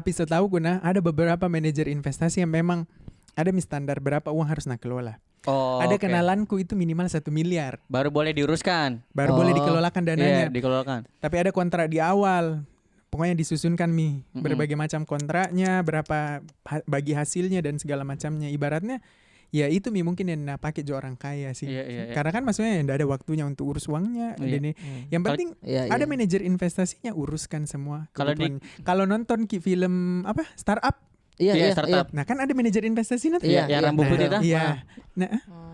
setahu guna ada beberapa manajer investasi yang memang ada standar berapa uang harus nak kelola. Oh, Ada oke. kenalanku itu minimal 1 miliar Baru boleh diuruskan. baru Oh. boleh dikelolakan dananya. Iya, dikelolakan. Tapi ada kontrak di awal. Pokoknya disusunkan berbagai macam kontraknya, berapa bagi hasilnya dan segala macamnya. Ibaratnya ya itu mungkin yang nak pakai jo orang kaya sih. Iya, iya, iya. Karena kan maksudnya enggak ada waktunya untuk urus uangnya. Iya. Dan yang Kalau- penting Iya, ada iya. manajer investasinya uruskan semua. Kalau kebutuhannya. Kalau nonton film apa startup, Iya, Iya, iya, startup. nah kan ada manajer investasi nanti. Iya, yang iya. rambut putih Nah, dah. iya. Nah,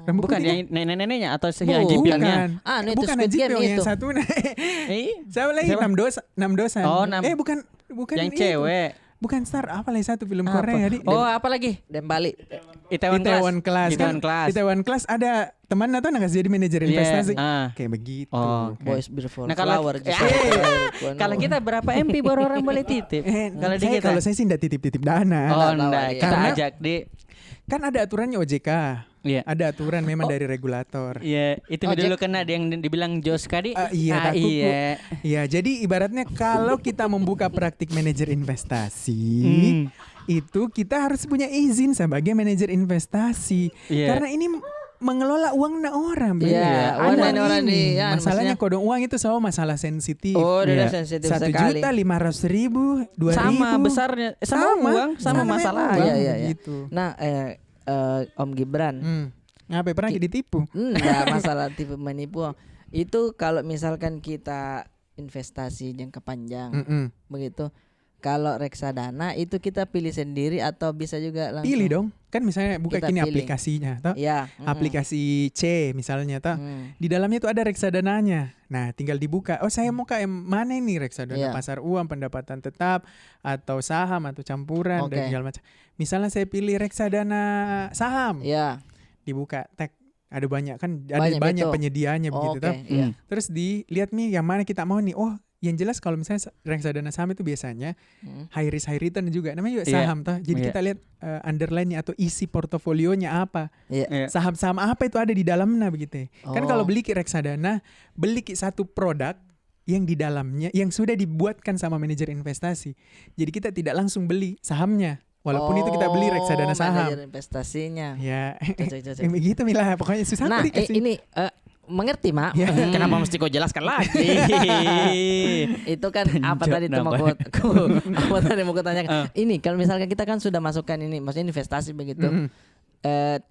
rambut Bukan putih yang nenek-neneknya atau yang Bukan. jibilnya. Ah, itu bukan Squid Game Najib yang itu. satu. Saya lagi Siapa? 6 dosa. Enam. Bukan Yang itu. cewek. Bukan star apa lagi satu film Apa? Korea di. Oh, apa lagi? Dembali. Itaewon Class. Itaewon Class. Itaewon Class ada teman atau nak kasih jadi manajer Iya, investasi. ah. Kayak begitu. Oh, oke. Boys Beautiful Nah, kalau- Flower. Ya, Kalau kita berapa MP baru orang boleh titip? Kalau di kita. Kalau saya sih enggak titip-titip dana. Oh, tahu enggak. dia. Kita Karena- ajak di. Kan ada aturannya OJK. Iya. Ada aturan memang dari regulator. Iya, itu Oh, dulu kena dia yang dibilang Jos tadi. Iya, takut, Bu. iya. Iya, jadi ibaratnya kalau kita membuka praktik manajer investasi, itu kita harus punya izin sebagai manajer investasi. Iya. Karena ini mengelola uang orang. Bro. Iya, uang Uang orang ini, di- ya, masalahnya maksudnya- kodong uang itu sama masalah sensitif. Oh, Iya. udah sensitif sekali. 1.500.000, 2.000. Sama besarnya, sama uang, sama masalah. uang, Iya, iya, iya. gitu. Nah, Om Gibran. Ngapain pernah ditipu? Enggak masalah tipe menipu. Itu kalau misalkan kita investasi jangka panjang Mm-mm. begitu. Kalau reksadana itu kita pilih sendiri atau bisa juga langsung Pilih dong. Kan misalnya buka Kita kini pilih. aplikasinya, toh? Ya. Aplikasi C misalnya, toh? Mm. Di dalamnya tuh ada reksadananya. Nah, tinggal dibuka. Oh, saya mau ke yang mana ini reksadana Iya. pasar uang, pendapatan tetap, atau saham, atau campuran Oke. dan segala macam. Misalnya saya pilih reksadana saham, Ya. dibuka tag. Ada banyak kan, ada Banyak, banyak betul. penyediaannya begitu Oke, toh. iya. Terus dilihat nih yang mana kita mau nih. Oh, yang jelas kalau misalnya reksadana saham itu biasanya high risk high return juga. Namanya juga Iya. saham toh. Jadi Iya. kita lihat underline-nya atau isi portofolionya apa. Iya. Iya. Saham-saham apa itu ada di dalamnya begitu. Kan Oh. kalau beli reksadana, beli satu produk yang di dalamnya yang sudah dibuatkan sama manajer investasi. Jadi kita tidak langsung beli sahamnya, Walaupun itu kita beli reksadana saham. Manajer investasinya. Ya, Cocok. begitu Mila. Pokoknya susah Nah, aku dikasih. ini mengerti Mak? Ya. Kenapa mesti kau jelaskan lagi? Itu kan apa tadi tuh apa tadi mau kutanyakan. Ini kalau misalkan kita kan sudah masukkan ini, maksudnya investasi begitu,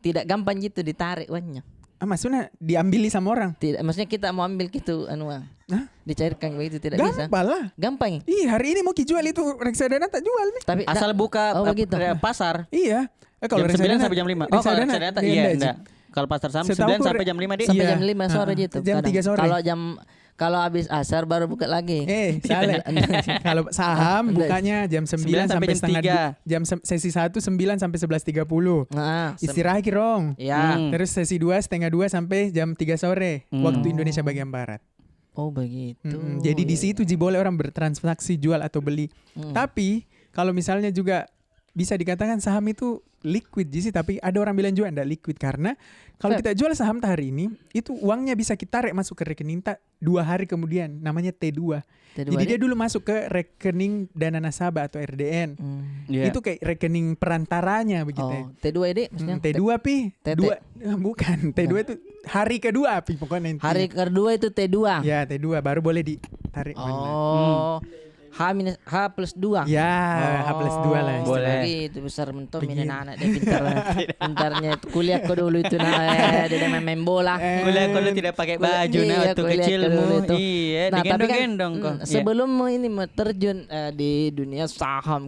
tidak gampang gitu ditarik uangnya. Maksudnya diambili sama orang? Tidak, maksudnya kita mau ambil gitu uang. Dicairkan begitu tidak bisa. Gampang lah. Gampang. Hari ini mau jual itu reksadana tak jual nih. Tapi asal buka begitu. Pasar. Iya. Kalau jam 9 sampai jam 5. Oh, kalau reksadana iya enggak. Kalau pasar saham 9 sampai jam 5 dia. Sampai jam 5 sore gitu. Jam 3 sore. Kalau habis asar baru buka lagi. Salah. Kalau saham bukanya jam 9 sampai setengah 3. Jam sesi 1 9 sampai 11.30. Istirahat kirong. Ya. Terus sesi 2 setengah 2 sampai jam 3 sore waktu Indonesia bagian barat. Oh begitu. Jadi di situ boleh orang bertransaksi jual atau beli. Tapi kalau misalnya juga bisa dikatakan saham itu liquid sih, tapi ada orang bilang juga enggak liquid karena kalau kita jual saham hari ini itu uangnya bisa kita tarik masuk ke rekening 2 hari kemudian, namanya T2. Jadi dia dulu masuk ke rekening dana nasabah atau RDN. Itu kayak rekening perantaranya begitu. T2 ini maksudnya? T2 pi. Bukan, T2 itu hari kedua pi pokoknya. Hari kedua itu T2. Ya, T2 baru boleh ditarik. H+2. Ya, H+2 lah. Boleh. Itu besar mentok anak dia pintarnya kuliah kau dulu itu dia main bola. Kuliah kau dulu tidak pakai baju waktu kecilmu. Iya, digendong-gendong kok. Sebelum ini terjun di dunia saham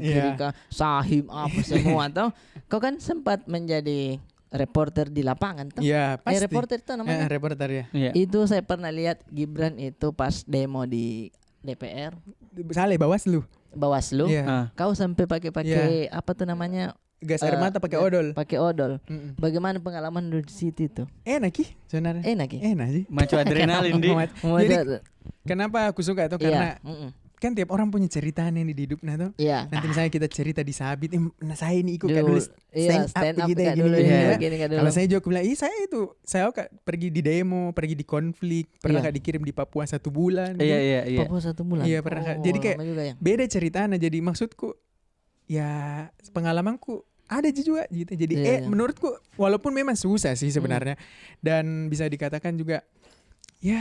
sahim apa semua tuh, kau kan sempat menjadi reporter di lapangan tuh. Iya, pasti. Reporter itu namanya. Reporter ya. Itu saya pernah lihat Gibran itu pas demo di DPR. Salah Bawaslu. Kau sampai pakai apa tuh namanya? Gas air mata pakai odol. Bagaimana pengalaman di situ itu? Enak sebenarnya. Enak sih. Macu adrenalin deh. Jadi kenapa aku suka itu karena kan tiap orang punya ceritanya nih di hidupnya tuh. Nanti misalnya kita cerita di Sabit, saya ini ikut dulu stand up gitu gini. Kalau saya juga bilang, saya pergi di demo, pergi di konflik, pernah dikirim di Papua 1 bulan. Iya. Papua 1 bulan. Iya pernah. Jadi kayak beda ceritanya. Jadi maksudku ya pengalamanku ada juga gitu. Jadi menurutku walaupun memang susah sih sebenarnya dan bisa dikatakan juga ya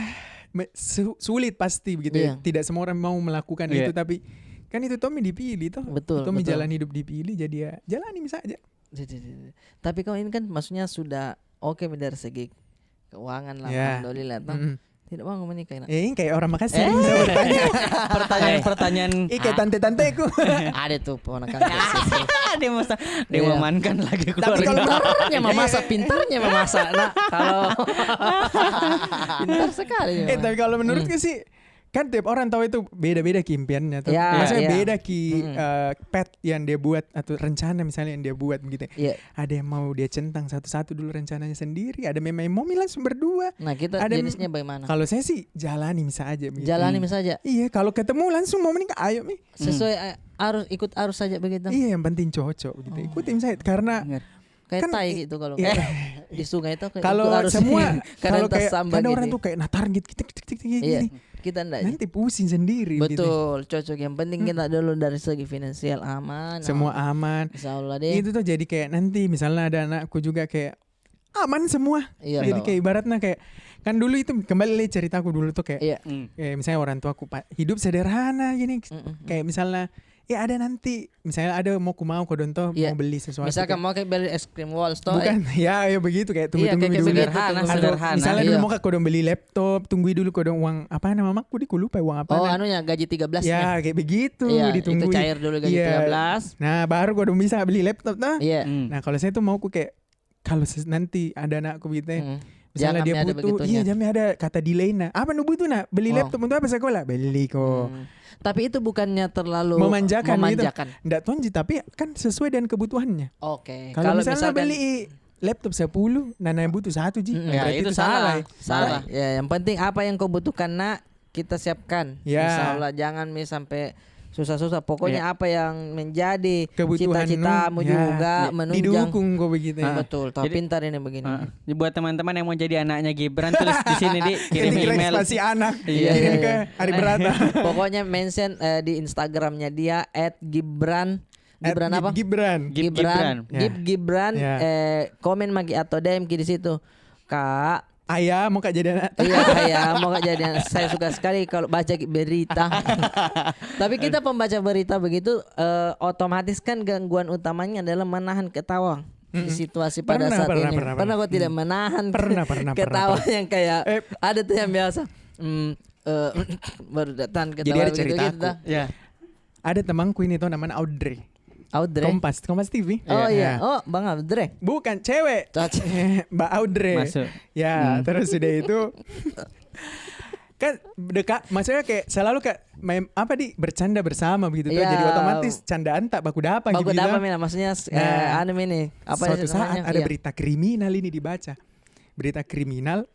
sulit pasti begitu ya. Tidak semua orang mau melakukan itu, tapi kan itu Tommy dipilih toh. Tommy jalan hidup dipilih, jadi ya jalani saja. Tapi kau ini kan maksudnya sudah oke dari segi keuangan lah, alhamdulillah toh. Tidak mau menikah. Kayak orang Makassar bisa bertanya. Pertanyaan. Kayak tante-tanteku. Ada tuh ponakan. Dia memankan lagi keluarga. Pintarnya memasak. Nah, kalau pintar sekali. Tapi kalau menurutku sih kan tiap orang tahu itu beda-beda impiannya tuh. Maksudnya beda pet yang dia buat atau rencana misalnya yang dia buat begitu. Ada yang mau dia centang satu-satu dulu rencananya sendiri, ada memang yang mau langsung berdua. Nah, kita jenisnya bagaimana? Kalau saya sih jalani saja begitu. Jalani saja. Iya, kalau ketemu langsung mau menikah ayo nih. Sesuai ikut arus saja begitu. Iya, yang penting cocok gitu. Ikutin saya karena kayak tai gitu kalau di sungai itu kalau semua kalau kayak ada orang tuh kayak natar gitu gini. Kita enggak nanti pusing sendiri. Betul, cocok. Yang penting kita dulu dari segi finansial aman. Semua aman. Insyaallah deh. Itu tuh jadi kayak nanti misalnya ada anakku juga kayak aman semua. Jadi kayak ibaratnya kayak kan dulu itu kembali ceritaku dulu tuh kayak misalnya orang tuaku hidup sederhana gini. Kayak misalnya ada nanti misalnya ada mau kodonto mau beli sesuatu. Misalkan mau kayak beli es krim Walls toh. Bukan, ya begitu kayak tunggu-tunggu dulu. Sederhana. Misalnya dulu mau kodong beli laptop, tunggu dulu kodong uang apa nama mamaku lupa uang apa. Gaji 13. Ya, kayak begitu Itu ditunggu. cair dulu gaji 13. Nah, baru kodong bisa beli laptop nah. Nah, kalau saya tuh mauku kayak kalau nanti ada anakku gitu misalnya dia butuh, jamnya ada kata delay apa nu butuh beli laptop untuk apa sekolah? Beli kok. Tapi itu bukannya terlalu memanjakan. Nggak tonji, tapi kan sesuai dengan kebutuhannya. Oke. Kalau misalnya beli laptop 10, Nana yang butuh 1 berarti itu salah. Ya, yang penting apa yang kau butuhkan kita siapkan. Insyaallah jangan sampai susah-susah. Pokoknya apa yang menjadi kebutuhan cita-citamu juga menunjang. Didukung kok begitu. Betul. Tapi pintar ini begini. Buat teman-teman yang mau jadi anaknya Gibran tulis di sini kirim email. Spasi anak. Kirim ke Hari Berata. Pokoknya mention di Instagramnya dia @Gibran Gibran apa? Gibran. Gibran. Ya. Komen magi atau DM di situ. Kak. Ayah mau kak jadi anak. Iya, mau kak jadi anak. Saya suka sekali kalau baca berita. Tapi kita pembaca berita begitu, otomatis kan gangguan utamanya adalah menahan ketawa. Di situasi pada saat ini. Pernah kok tidak menahan ketawa yang kayak ada tuh yang biasa. Baru datang ketawa. Jadi ada begitu, cerita gitu. Ya. Ada temanku ini tuh namanya Audrey. Kompas TV. Oh iya. Oh Bang Audrey. Bukan cewek. Mbak Audrey. Masuk. Ya, terus udah itu kan dekat, maksudnya kayak selalu kayak bercanda bersama begitu tuh. Iya. Jadi otomatis candaan tak baku dapat gitu. Baku dapat maksudnya anime ini. Apa suatu saat ada iya. berita kriminal ini dibaca. Berita kriminal.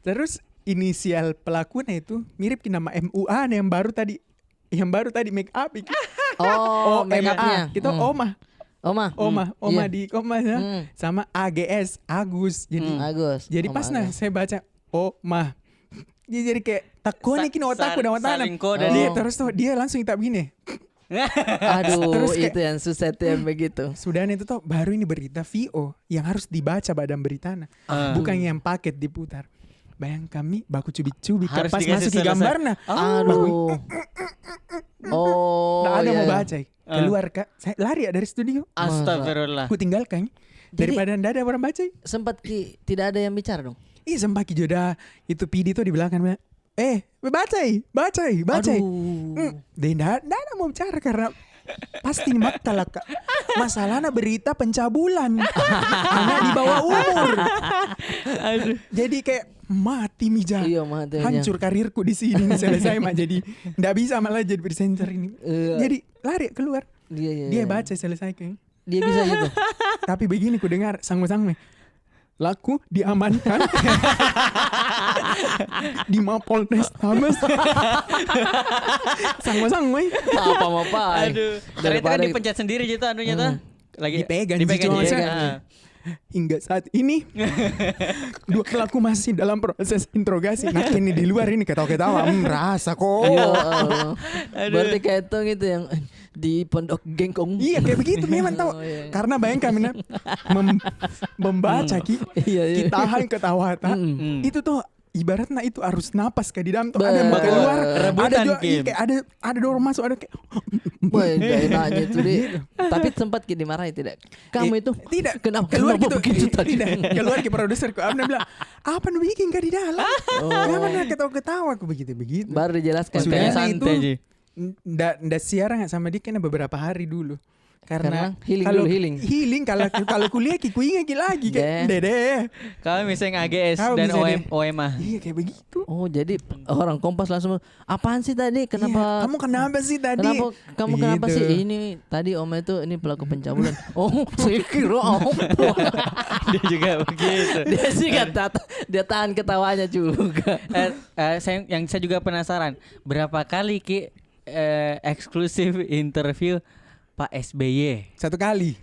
Terus inisial pelakunya itu mirip ke nama MUA nih yang baru tadi make up. Oh, make up-nya. Itu Oma Iya. di Kompas ya. Sama AGS Agus. Jadi pas saya baca Oma. Jadi kayak takutnya kini otakku dan otaknya. Dia terus tuh dia langsung tak begini. Aduh, terus kayak, itu yang susah tuh yang begitu. Sudah itu tuh baru ini berita VO yang harus dibaca badan beritanya. Bukan yang paket diputar. Bayang kami baku cubit-cubit pas masuk ke gambarnya. Aduh. Oh. Nggak ada iya. mau baca. Keluar kak. Saya lari dari studio. Astagfirullah. Aku tinggalkan. Daripada nggak ada orang baca. Sempat tidak ada yang bicara dong. Ih sempat joda itu PD tuh di belakang. Baca. Dia nggak ada mau bicara karena pasti makal kak. Masalahnya berita pencabulan. Anak di bawah umur. Jadi kayak mati Mija. Iya, mati. Hancur karirku di sini selesai mah jadi nggak bisa malah jadi presenter ini. Jadi lari keluar. Dia baca selesai kayaknya. Dia bisa gitu. Tapi begini ku dengar sang-sang laku diamankan di Mapolres Tabes. Sang-sang Apa-apa. Aduh. Ternyata kan dipencet sendiri gitu anunya tuh. Lagi dipegang ya. Hingga saat ini dua pelaku masih dalam proses interogasi. Nah ini di luar ini ketawa-ketawa merasa kok. Berarti kayak itu gitu yang di Pondok Gengkong. Iya kayak begitu memang tahu. Karena bayangkan membaca kita tahan ketawa itu tuh ibaratnya itu harus napas ke di dalam tuh ada yang bakal keluar, ada juga ada orang masuk ada kayak enaknya itu deh. Tapi sempat dimarahi tidak? Kamu itu tidak kenapa gitu begitu tadi? Keluar ke produser ku Abna bilang apa nu bikin kah di dalam? Kenapa nak ketawa-ketawa aku begitu. Baru dijelaskan kayak santai aja. Ndak siaran sama dia kena beberapa hari dulu. Karena healing kalau kuliah ku ingat lagi kayak dede. Kalau misalnya AGS dan OMA. Iya kayak begitu. Oh jadi orang Kompas langsung apaan sih tadi? Kenapa? Kamu kenapa sih tadi? Kenapa sih ini tadi Om itu ini pelaku pencabulan? Oh saya kira Om. Dia juga begitu. Dia sih dia tahan ketawanya juga. Yang saya juga penasaran berapa kali eksklusif interview Pak SBY? 1 kali.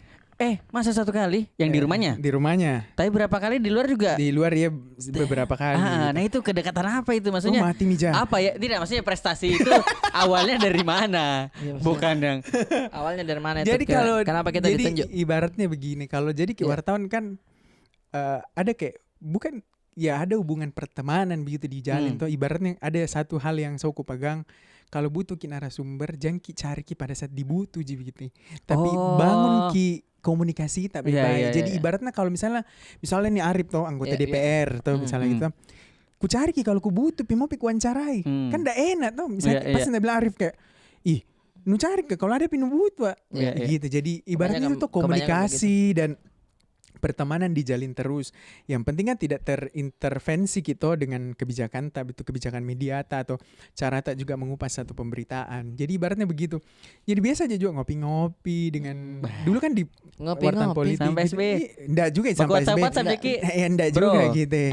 Masa 1 kali? Yang di rumahnya? Di rumahnya. Tapi berapa kali di luar juga? Di luar ya beberapa kali. Nah itu kedekatan apa itu maksudnya? Mati Mija. Apa ya? Tidak maksudnya prestasi itu awalnya dari mana? Bukan yang awalnya dari mana? Jadi kalau kenapa kita ditunjuk? Ibaratnya begini, kalau jadi wartawan kan ada kayak bukan ya ada hubungan pertemanan begitu di jalan tuh ibaratnya ada satu hal yang saya pegang. Kalau butuh narasumber, jangan cari pada saat dibutuh begitu. Tapi bangun komunikasi tak baik. Jadi ibaratnya kalau misalnya nih Arif tuh anggota DPR tuh misalnya gitu. Ku cari kalau ku butuh mau wawancarai. Kan ndak enak tuh. Misalnya pas dia bilang Arif kayak nu cari kalau ada pinu butuh. Gitu. Jadi ibaratnya itu tuh komunikasi dan pertemanan dijalin terus. Yang penting kan tidak terintervensi kita dengan kebijakan, tapi itu kebijakan media atau cara tak juga mengupas satu pemberitaan. Jadi ibaratnya begitu. Jadi biasa aja juga ngopi-ngopi dengan dulu kan di wartan politik sampai SB. Enggak juga sampai SB. Enggak juga gitu.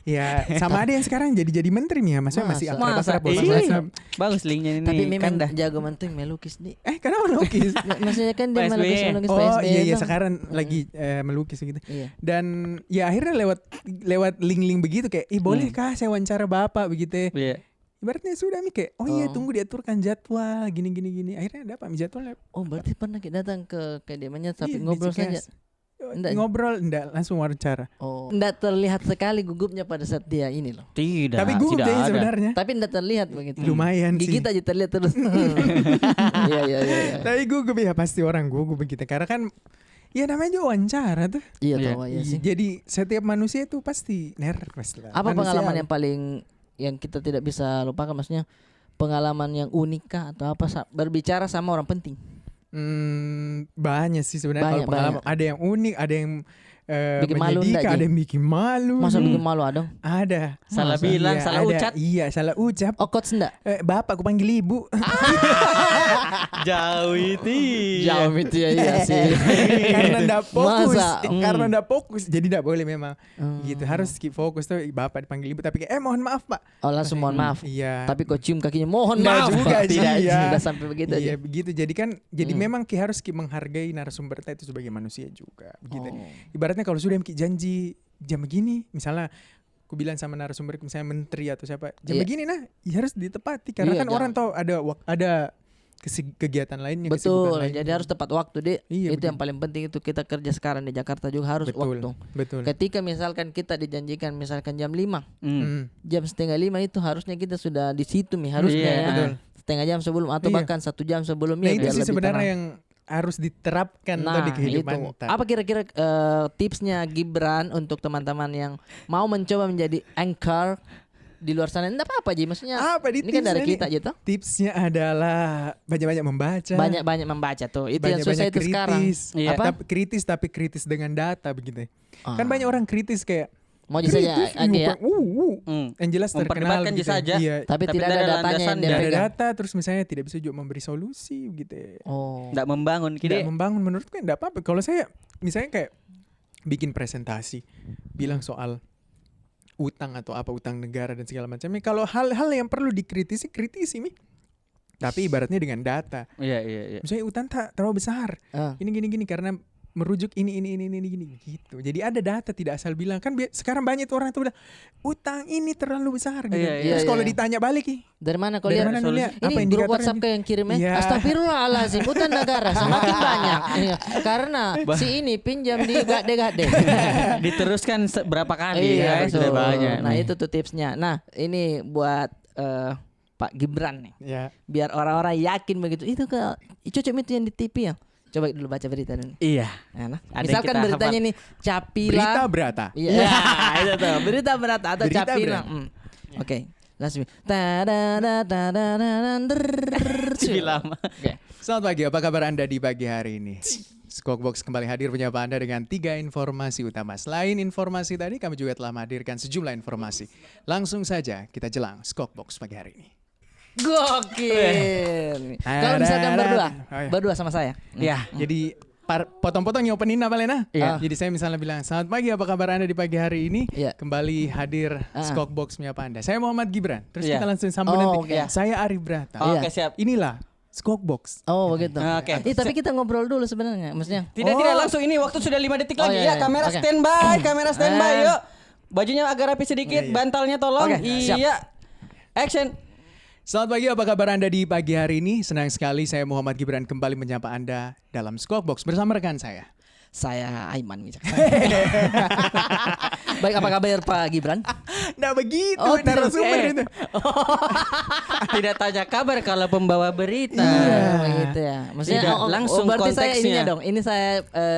Ya sama ada yang sekarang jadi menteri nih ya. Maksudnya masih akrab. Bagus linknya ini. Tapi memang jago menting melukis nih. Kenapa melukis? Maksudnya kan dia melukis Pak SB. Iya sekarang lagi melukis gitu. Iya. Dan ya akhirnya lewat link-link begitu kayak bolehkah saya wawancara bapak begitu. Ibaratnya sudah Mi kayak tunggu diaturkan jadwal gini. Akhirnya dapat Mi jadwalnya. Oh berarti pernah kita datang ke kediamannya tapi Iya, ngobrol di Cikeas. saja. Enggak. Ngobrol enggak langsung wawancara. Oh, enggak terlihat sekali gugupnya pada saat dia ini loh. Tidak. Tapi gugup tidak dia ada. sebenarnya. Tapi enggak terlihat begitu. Lumayan sih. Gigit aja terlihat terus. Iya. Tapi gugup ya pasti orang gugup begitu. Karena kan ya namanya juga wawancara tuh. Iya Iya. tahu ya sih. Jadi setiap manusia itu pasti nervous lah. Apa Manusiawi. pengalaman yang paling yang kita tidak bisa lupakan, maksudnya pengalaman yang unik kah atau apa berbicara sama orang penting? Banyak sih sebenarnya Banyak, kalau pengalaman. Ada yang unik, ada yang Bikin malu menyedihkan, enggak, ada yang bikin malu. Masa bikin malu ada? Ada. Salah Masa? bilang, Iya, salah ada. ucap. Iya, salah ucap. Oh coach enggak? Bapak aku panggil ibu. Jauh itu. Jauh itu ya iya sih. Karena enggak fokus. Masa? Karena enggak fokus. Jadi enggak boleh memang. Gitu, harus keep fokus tuh. Bapak dipanggil ibu tapi kayak mohon maaf, Pak. Oh langsung mohon maaf. Iya. Tapi kok cium kakinya mohon Nggak maaf. juga sih, Tidak iya. sudah sampai begitu Iya aja. begitu. Jadi kan memang harus menghargai narasumber kita itu sebagai manusia juga. Begitu. Oh. Ibaratnya kalau sudah janji jam begini, misalnya aku bilang sama narasumber misalnya menteri atau siapa, jam Iya. begini ya harus ditepati karena Iya, kan orang tahu ada kegiatan lainnya, kesibukan Betul, lainnya. jadi harus tepat waktu deh. Iya, Itu yang paling penting, itu kita kerja sekarang di Jakarta juga harus waktu. Betul. Ketika misalkan kita dijanjikan misalkan jam 5, jam 4:30 itu harusnya kita sudah di situ harusnya Iya, ya. betul. Setengah jam sebelum atau Iya. bahkan 1 jam sebelumnya. Nah itu biar sih lebih sebenarnya terang. yang harus diterapkan tuh Nah di kehidupan itu kita. apa kira-kira tipsnya Gibran untuk teman-teman yang mau mencoba menjadi anchor di luar sana? Enggak apa-apa Ji, maksudnya Apa di ini kan dari tipsnya kita gitu. Tipsnya adalah banyak-banyak membaca. Banyak-banyak membaca tuh. Itu yang susah itu sekarang. Iya. Apa? Tapi kritis dengan data begitu. Ah. Kan banyak orang kritis kayak Mau saja aja ya. Yang jelas terkenal Memperdebatkan gitu. saja. Iya. Tapi tidak ada datanya yang landasan, dia Tidak ada pegang. data terus misalnya tidak bisa juga memberi solusi gitu. Oh. Tidak membangun Tidak kita. membangun, menurutku enggak apa-apa. Kalau saya misalnya kayak bikin presentasi bilang soal utang atau apa, utang negara dan segala macamnya. Kalau hal-hal yang perlu kritisi Mi. Tapi ibaratnya dengan data. Iya. Misalnya utang tak terlalu besar. Ah. Ini gini karena merujuk ini gitu. Jadi ada data, tidak asal bilang. Kan sekarang banyak tuh orang tuh bilang utang ini terlalu besar gitu. Iya, Terus iya, kalau iya. ditanya balik Dari mana kau dari lihat? mana lu lihat? Ini grup indikatornya? WhatsApp ke yang kirim Iya. Astagfirullahaladzim, utang negara semakin banyak. Iya. Karena si ini pinjam di gade-gade. Diteruskan berapa kali Iya, ya? Sudah betul. banyak. Nah nih. itu tuh tipsnya. Nah ini buat Pak Gibran nih. Ya. Biar orang-orang yakin begitu. Itu cocok itu yang di TV ya. Coba dulu baca berita dulu. Iya. Nah, Ada yang misalkan kita beritanya nih Capila. Berita berata. Iya, itu tuh. Berita berata atau Berita Capila. berata. Oke. Langsung. Lebih lama. Oke. Selamat pagi, apa kabar Anda di pagi hari ini? Skokbox kembali hadir menyapa Anda dengan 3 informasi utama. Selain informasi tadi, kami juga telah menghadirkan sejumlah informasi. Langsung saja kita jelang Skokbox pagi hari ini. Gokil. Kalau misalkan berdua sama saya. Iya. Jadi potong-potong yang opening apa Lena? Iya. Jadi saya misalnya bilang, selamat pagi, apa kabar Anda di pagi hari ini? Iya. Kembali hadir Skokbox menyapa Anda. Saya Muhammad Gibran. Terus Iya. kita langsung sambung Oh, nanti. oke. Saya Arif Brata. Oke, siap. Inilah Skokbox. Oh begitu. Oke. Tapi kita ngobrol dulu sebenarnya, maksudnya. Tidak langsung ini waktu sudah 5 detik Oh, lagi iya, ya. iya. Kamera Oke. standby, yuk. Bajunya agak rapi sedikit, Iya, iya. bantalnya tolong. Oke, siap. Iya. Action. Selamat pagi, apa kabar Anda di pagi hari ini? Senang sekali saya Muhammad Gibran kembali menyapa Anda dalam Skokbox bersama rekan saya. Saya Aiman Wijaksana. Baik, apa kabar Pak Gibran? Nah begitu, Oh, narasumber eh. itu. Tidak tanya kabar kalau pembawa berita. Begitu ya. Maksudnya Tidak, langsung berarti saya konteksnya. ininya dong. Ini saya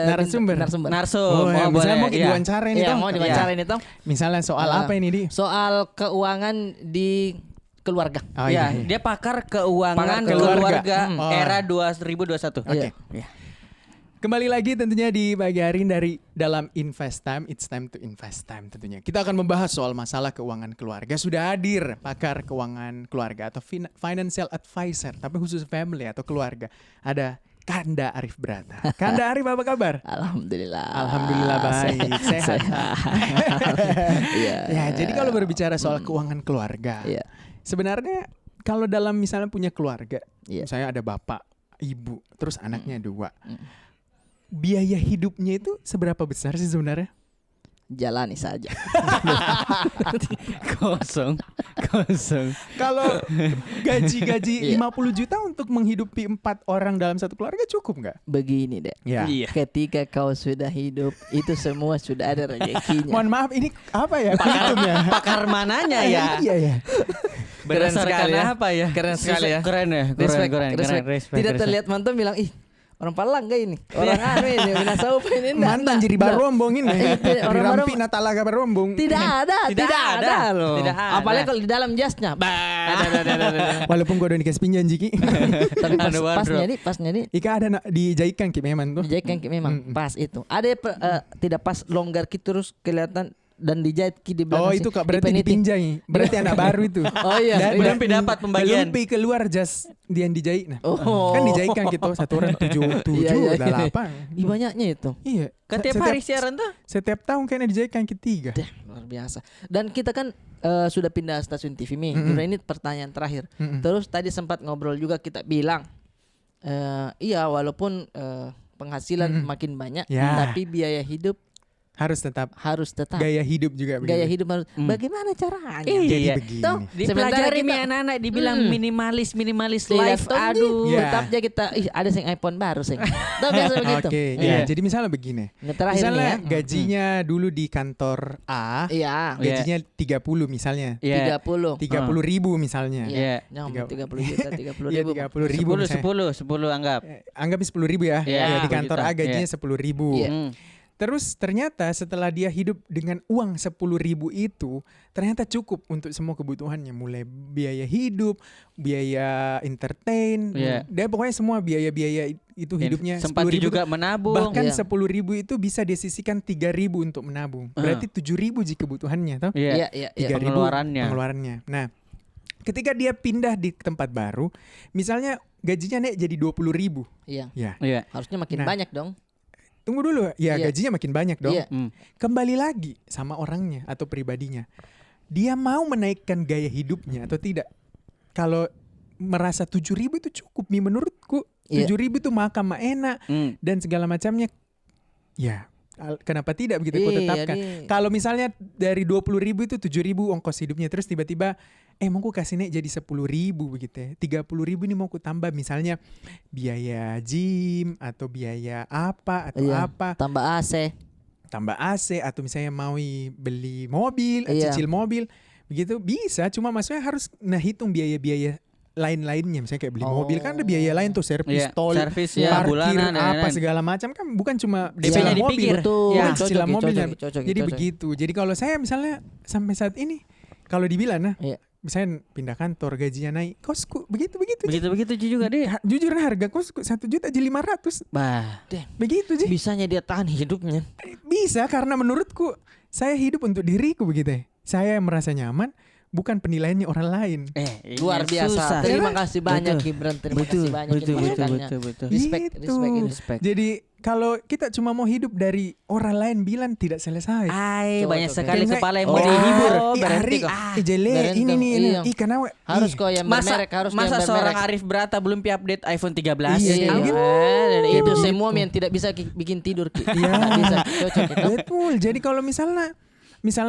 Narasumber. narasumber. Narsum. ya, misalnya mau boleh. Iya. diwawancara ini Iya, toh. mau diwawancarain itu. Misalnya soal apa ini di? Soal keuangan di keluarga. Oh, Ya, iya. dia pakar keuangan Pakar keluarga, keluarga. Oh. era 2021. Oke. Iya. Kembali lagi tentunya di pagi hari ini dari dalam Invest Time, it's time to invest time tentunya. Kita akan membahas soal masalah keuangan keluarga. Sudah hadir pakar keuangan keluarga atau financial advisor, tapi khusus family atau keluarga. Ada Kanda Arif Brata. Kanda Arif, apa kabar? Alhamdulillah. Alhamdulillah baik, sehat. Iya. Ya, jadi kalau berbicara soal keuangan keluarga, Iya. sebenarnya kalau dalam misalnya punya keluarga, Iya. misalnya ada bapak, ibu, terus anaknya 2. Biaya hidupnya itu seberapa besar sih sebenarnya? jalani saja. Kosong. Kalau gaji 50 juta untuk menghidupi 4 orang dalam satu keluarga cukup nggak? Begini deh. Ya. Iya. Ketika kau sudah hidup, itu semua sudah ada rezekinya. Mohon maaf, ini apa ya? Perhitungnya. Pakar mananya ya? Iya ya. Berdasarkan sekali ya. apa ya? Keren sekali ya. Keren ya. Respect. Respect. Tidak terlihat mantan bilang, ih orang Palang gak ini? Orang anu ini, binasa upah ini. Mantan jadi barombong ini. Orang Dirampi Natalaga barombong. Tidak ada loh. Tidak ada. Apalagi kalau di dalam jasnya. Walaupun gue udah dikasih pinjam Jiki. Tapi Ada wardrobe. pasnya nih Ika ada dijahitkan Ki memang tuh. dijahitkan memang pas itu. Ada tidak pas longgar gitu terus kelihatan dan dijahit di belakang. Oh itu Kak berarti dipinjai. Berarti anak baru itu. Oh iya. Belum dapat pembagian. Belum keluar jas dia yang dijahit. Nah, Oh. kan dijahitkan gitu satu orang 7 Iya. udah 8. Ih, banyaknya itu. Iya. Kan tiap hari siaran tuh. Setiap tahun kayaknya dijahitkan ketiga. Deh, luar biasa. Dan kita kan sudah pindah stasiun TV nih. Ini pertanyaan terakhir. Terus tadi sempat ngobrol juga kita bilang iya walaupun penghasilan makin banyak Ya. tapi biaya hidup Harus tetap gaya hidup juga begitu. Gaya hidup harus bagaimana caranya? Jadi Iya. begini. Toh, Dipelajari kita- nih anak-anak dibilang minimalis Live life. Aduh. Iya. Tetap aja kita ada sing iPhone baru sing. Tuh biasa begitu. Oke, Iya. ya. Jadi misalnya begini. Nah, terakhir Misalnya nih ya. gajinya dulu di kantor A, Iya. gajinya 30 misalnya. Iya. 30. 30.000 misalnya. Iya. Nyampe 30 juta, 30 Iya, ribu. 30.000 misalnya. 10 anggap. Anggap 10.000 ya. Iya, Ya, di 10 kantor juta. A gajinya Iya. 10.000. Iya. Terus ternyata setelah dia hidup dengan uang 10.000 itu ternyata cukup untuk semua kebutuhannya, mulai biaya hidup, biaya entertain, Iya. dia pokoknya semua biaya-biaya itu hidupnya Sempat 10.000 juga menabung. bahkan Iya. 10.000 itu bisa disisihkan 3.000 untuk menabung. Berarti 7.000 jika kebutuhannya, toh? Iya. Iya. 3.000 Pengeluarannya. pengeluarannya. Nah, ketika dia pindah di tempat baru, misalnya gajinya naik jadi 20.000. Iya. Ya. Iya. Harusnya makin Nah. banyak dong. Tunggu dulu, ya Iya. gajinya makin banyak dong. Iya. Kembali lagi sama orangnya atau pribadinya. Dia mau menaikkan gaya hidupnya atau tidak? Kalau merasa 7.000 itu cukup nih menurutku. Iya. 7.000 itu makan mah enak dan segala macamnya. Ya, kenapa tidak begitu kau Iya, tetapkan? nih. Kalau misalnya dari 20.000 itu 7.000 ongkos hidupnya, terus tiba-tiba mau ku kasih naik jadi 10.000 begitu ya. 30.000 ini mau ku tambah misalnya biaya gym atau biaya apa atau Iya. apa, Tambah AC. tambah AC atau misalnya mau beli mobil, Iya. cicil mobil, begitu bisa. Cuma maksudnya harus hitung biaya-biaya lain-lainnya, misalnya kayak beli mobil kan ada biaya lain tuh, servis Iya, tol, servis, ya, parkir, bulanan, dan apa lain-lain. segala macam kan bukan cuma DP-nya cicilan mobil. dipikir. Betul. Ya, Bukan cicilan Cocok, mobilnya. cocok, Jadi cocok. begitu. Jadi kalau saya misalnya sampai saat ini kalau dibilang Iya. misalnya pindah kantor gajinya naik, kosku begitu. Begitu juga deh. Jujur harga kosku 1 juta jadi 500. Bah. Begitu sih. Bisanya dia tahan hidupnya. Bisa karena menurutku saya hidup untuk diriku begitu ya. Saya yang merasa nyaman, bukan penilaiannya orang lain. Luar iya, biasa. susah. Terima Betul. kasih banyak Gibran. Terima kasih banyak informasinya. Betul. Respect, Gitu. respect. Jadi kalau kita cuma mau hidup dari orang lain bilang tidak selesai. Ay, Coba, banyak coba. sekali Kayak kepala yang misalnya, mau dihibur. Ari, jele, Berhenti. ini nih, Iya. karena Harus kok yang Masa bermerek, harus masa yang seorang bermerek. Arif Brata belum update iPhone 13? Iya, Iya, gitu. dan Kayak itu begitu. semua yang tidak bisa bikin tidur. Iya. Nggak bisa cocok itu. Betul. Jadi kalau misalnya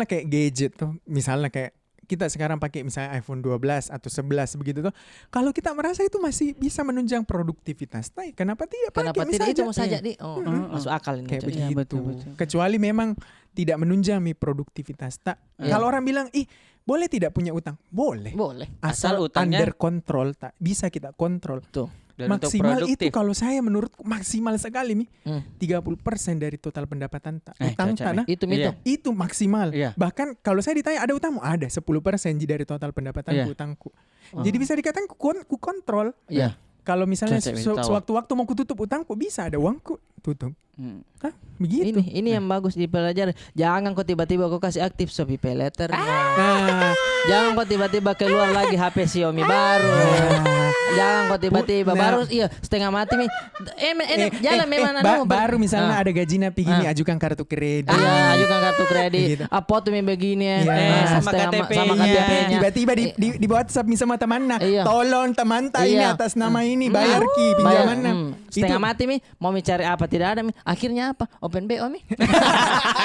kayak gadget tuh, misalnya kayak kita sekarang pakai misalnya iPhone 12 atau 11 begitu tuh. Kalau kita merasa itu masih bisa menunjang produktivitas, kenapa tidak pakai Kenapa tidak itu mau saja Iya. di? Oh, masuk akal ini. Kayak cocok. begitu. Iya, betul. Kecuali memang tidak menunjang produktivitas. Iya. Kalau orang bilang, boleh tidak punya utang? Boleh. Boleh. Asal Asal utangnya under control, bisa kita kontrol. Tuh. Dan untuk Maksimal itu produktif. kalau saya menurutku maksimal sekali nih. Hmm. 30% dari total pendapatan utang cocok tanah. Itu Iya. Itu maksimal. Iya. Bahkan kalau saya ditanya ada utangmu, ada 10% dari total pendapatanku Iya. utangku. Jadi bisa dikatakan ku kontrol. Iya. Kalau misalnya Cocok, tahu. sewaktu-waktu mau kututup utangku, bisa ada uangku tutup. Hah? Begitu. Ini yang bagus dipelajari. Jangan kok tiba-tiba kau kasih aktif Shopee Pay Later. Nah, Jangan kok tiba-tiba keluar lagi HP Xiaomi baru. Jangan kok tiba-tiba Nah. baru setengah mati nih. Jalan memang anu. baru misalnya Ah. ada gajinya begini, ajukan kartu kredit. Iya, ajukan kartu kredit. Gitu. Apa tuh yang begini? Iya. Sama KTP-nya. sama KTP-nya. Tiba-tiba di WhatsApp nih sama temannya, Iya. tolong teman ini Iya. atas nama ini bayar ki pinjamannya. Setengah mati mi, mau mencari apa tidak ada mi. Akhirnya apa? Open BO mi.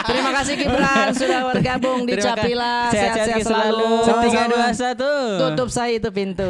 Terima kasih Gibran sudah bergabung di Terima kasih. Capila. Sehat-sehat Sehat-sehat selalu. selalu. 3, 2, 1. Tutup saya itu pintu.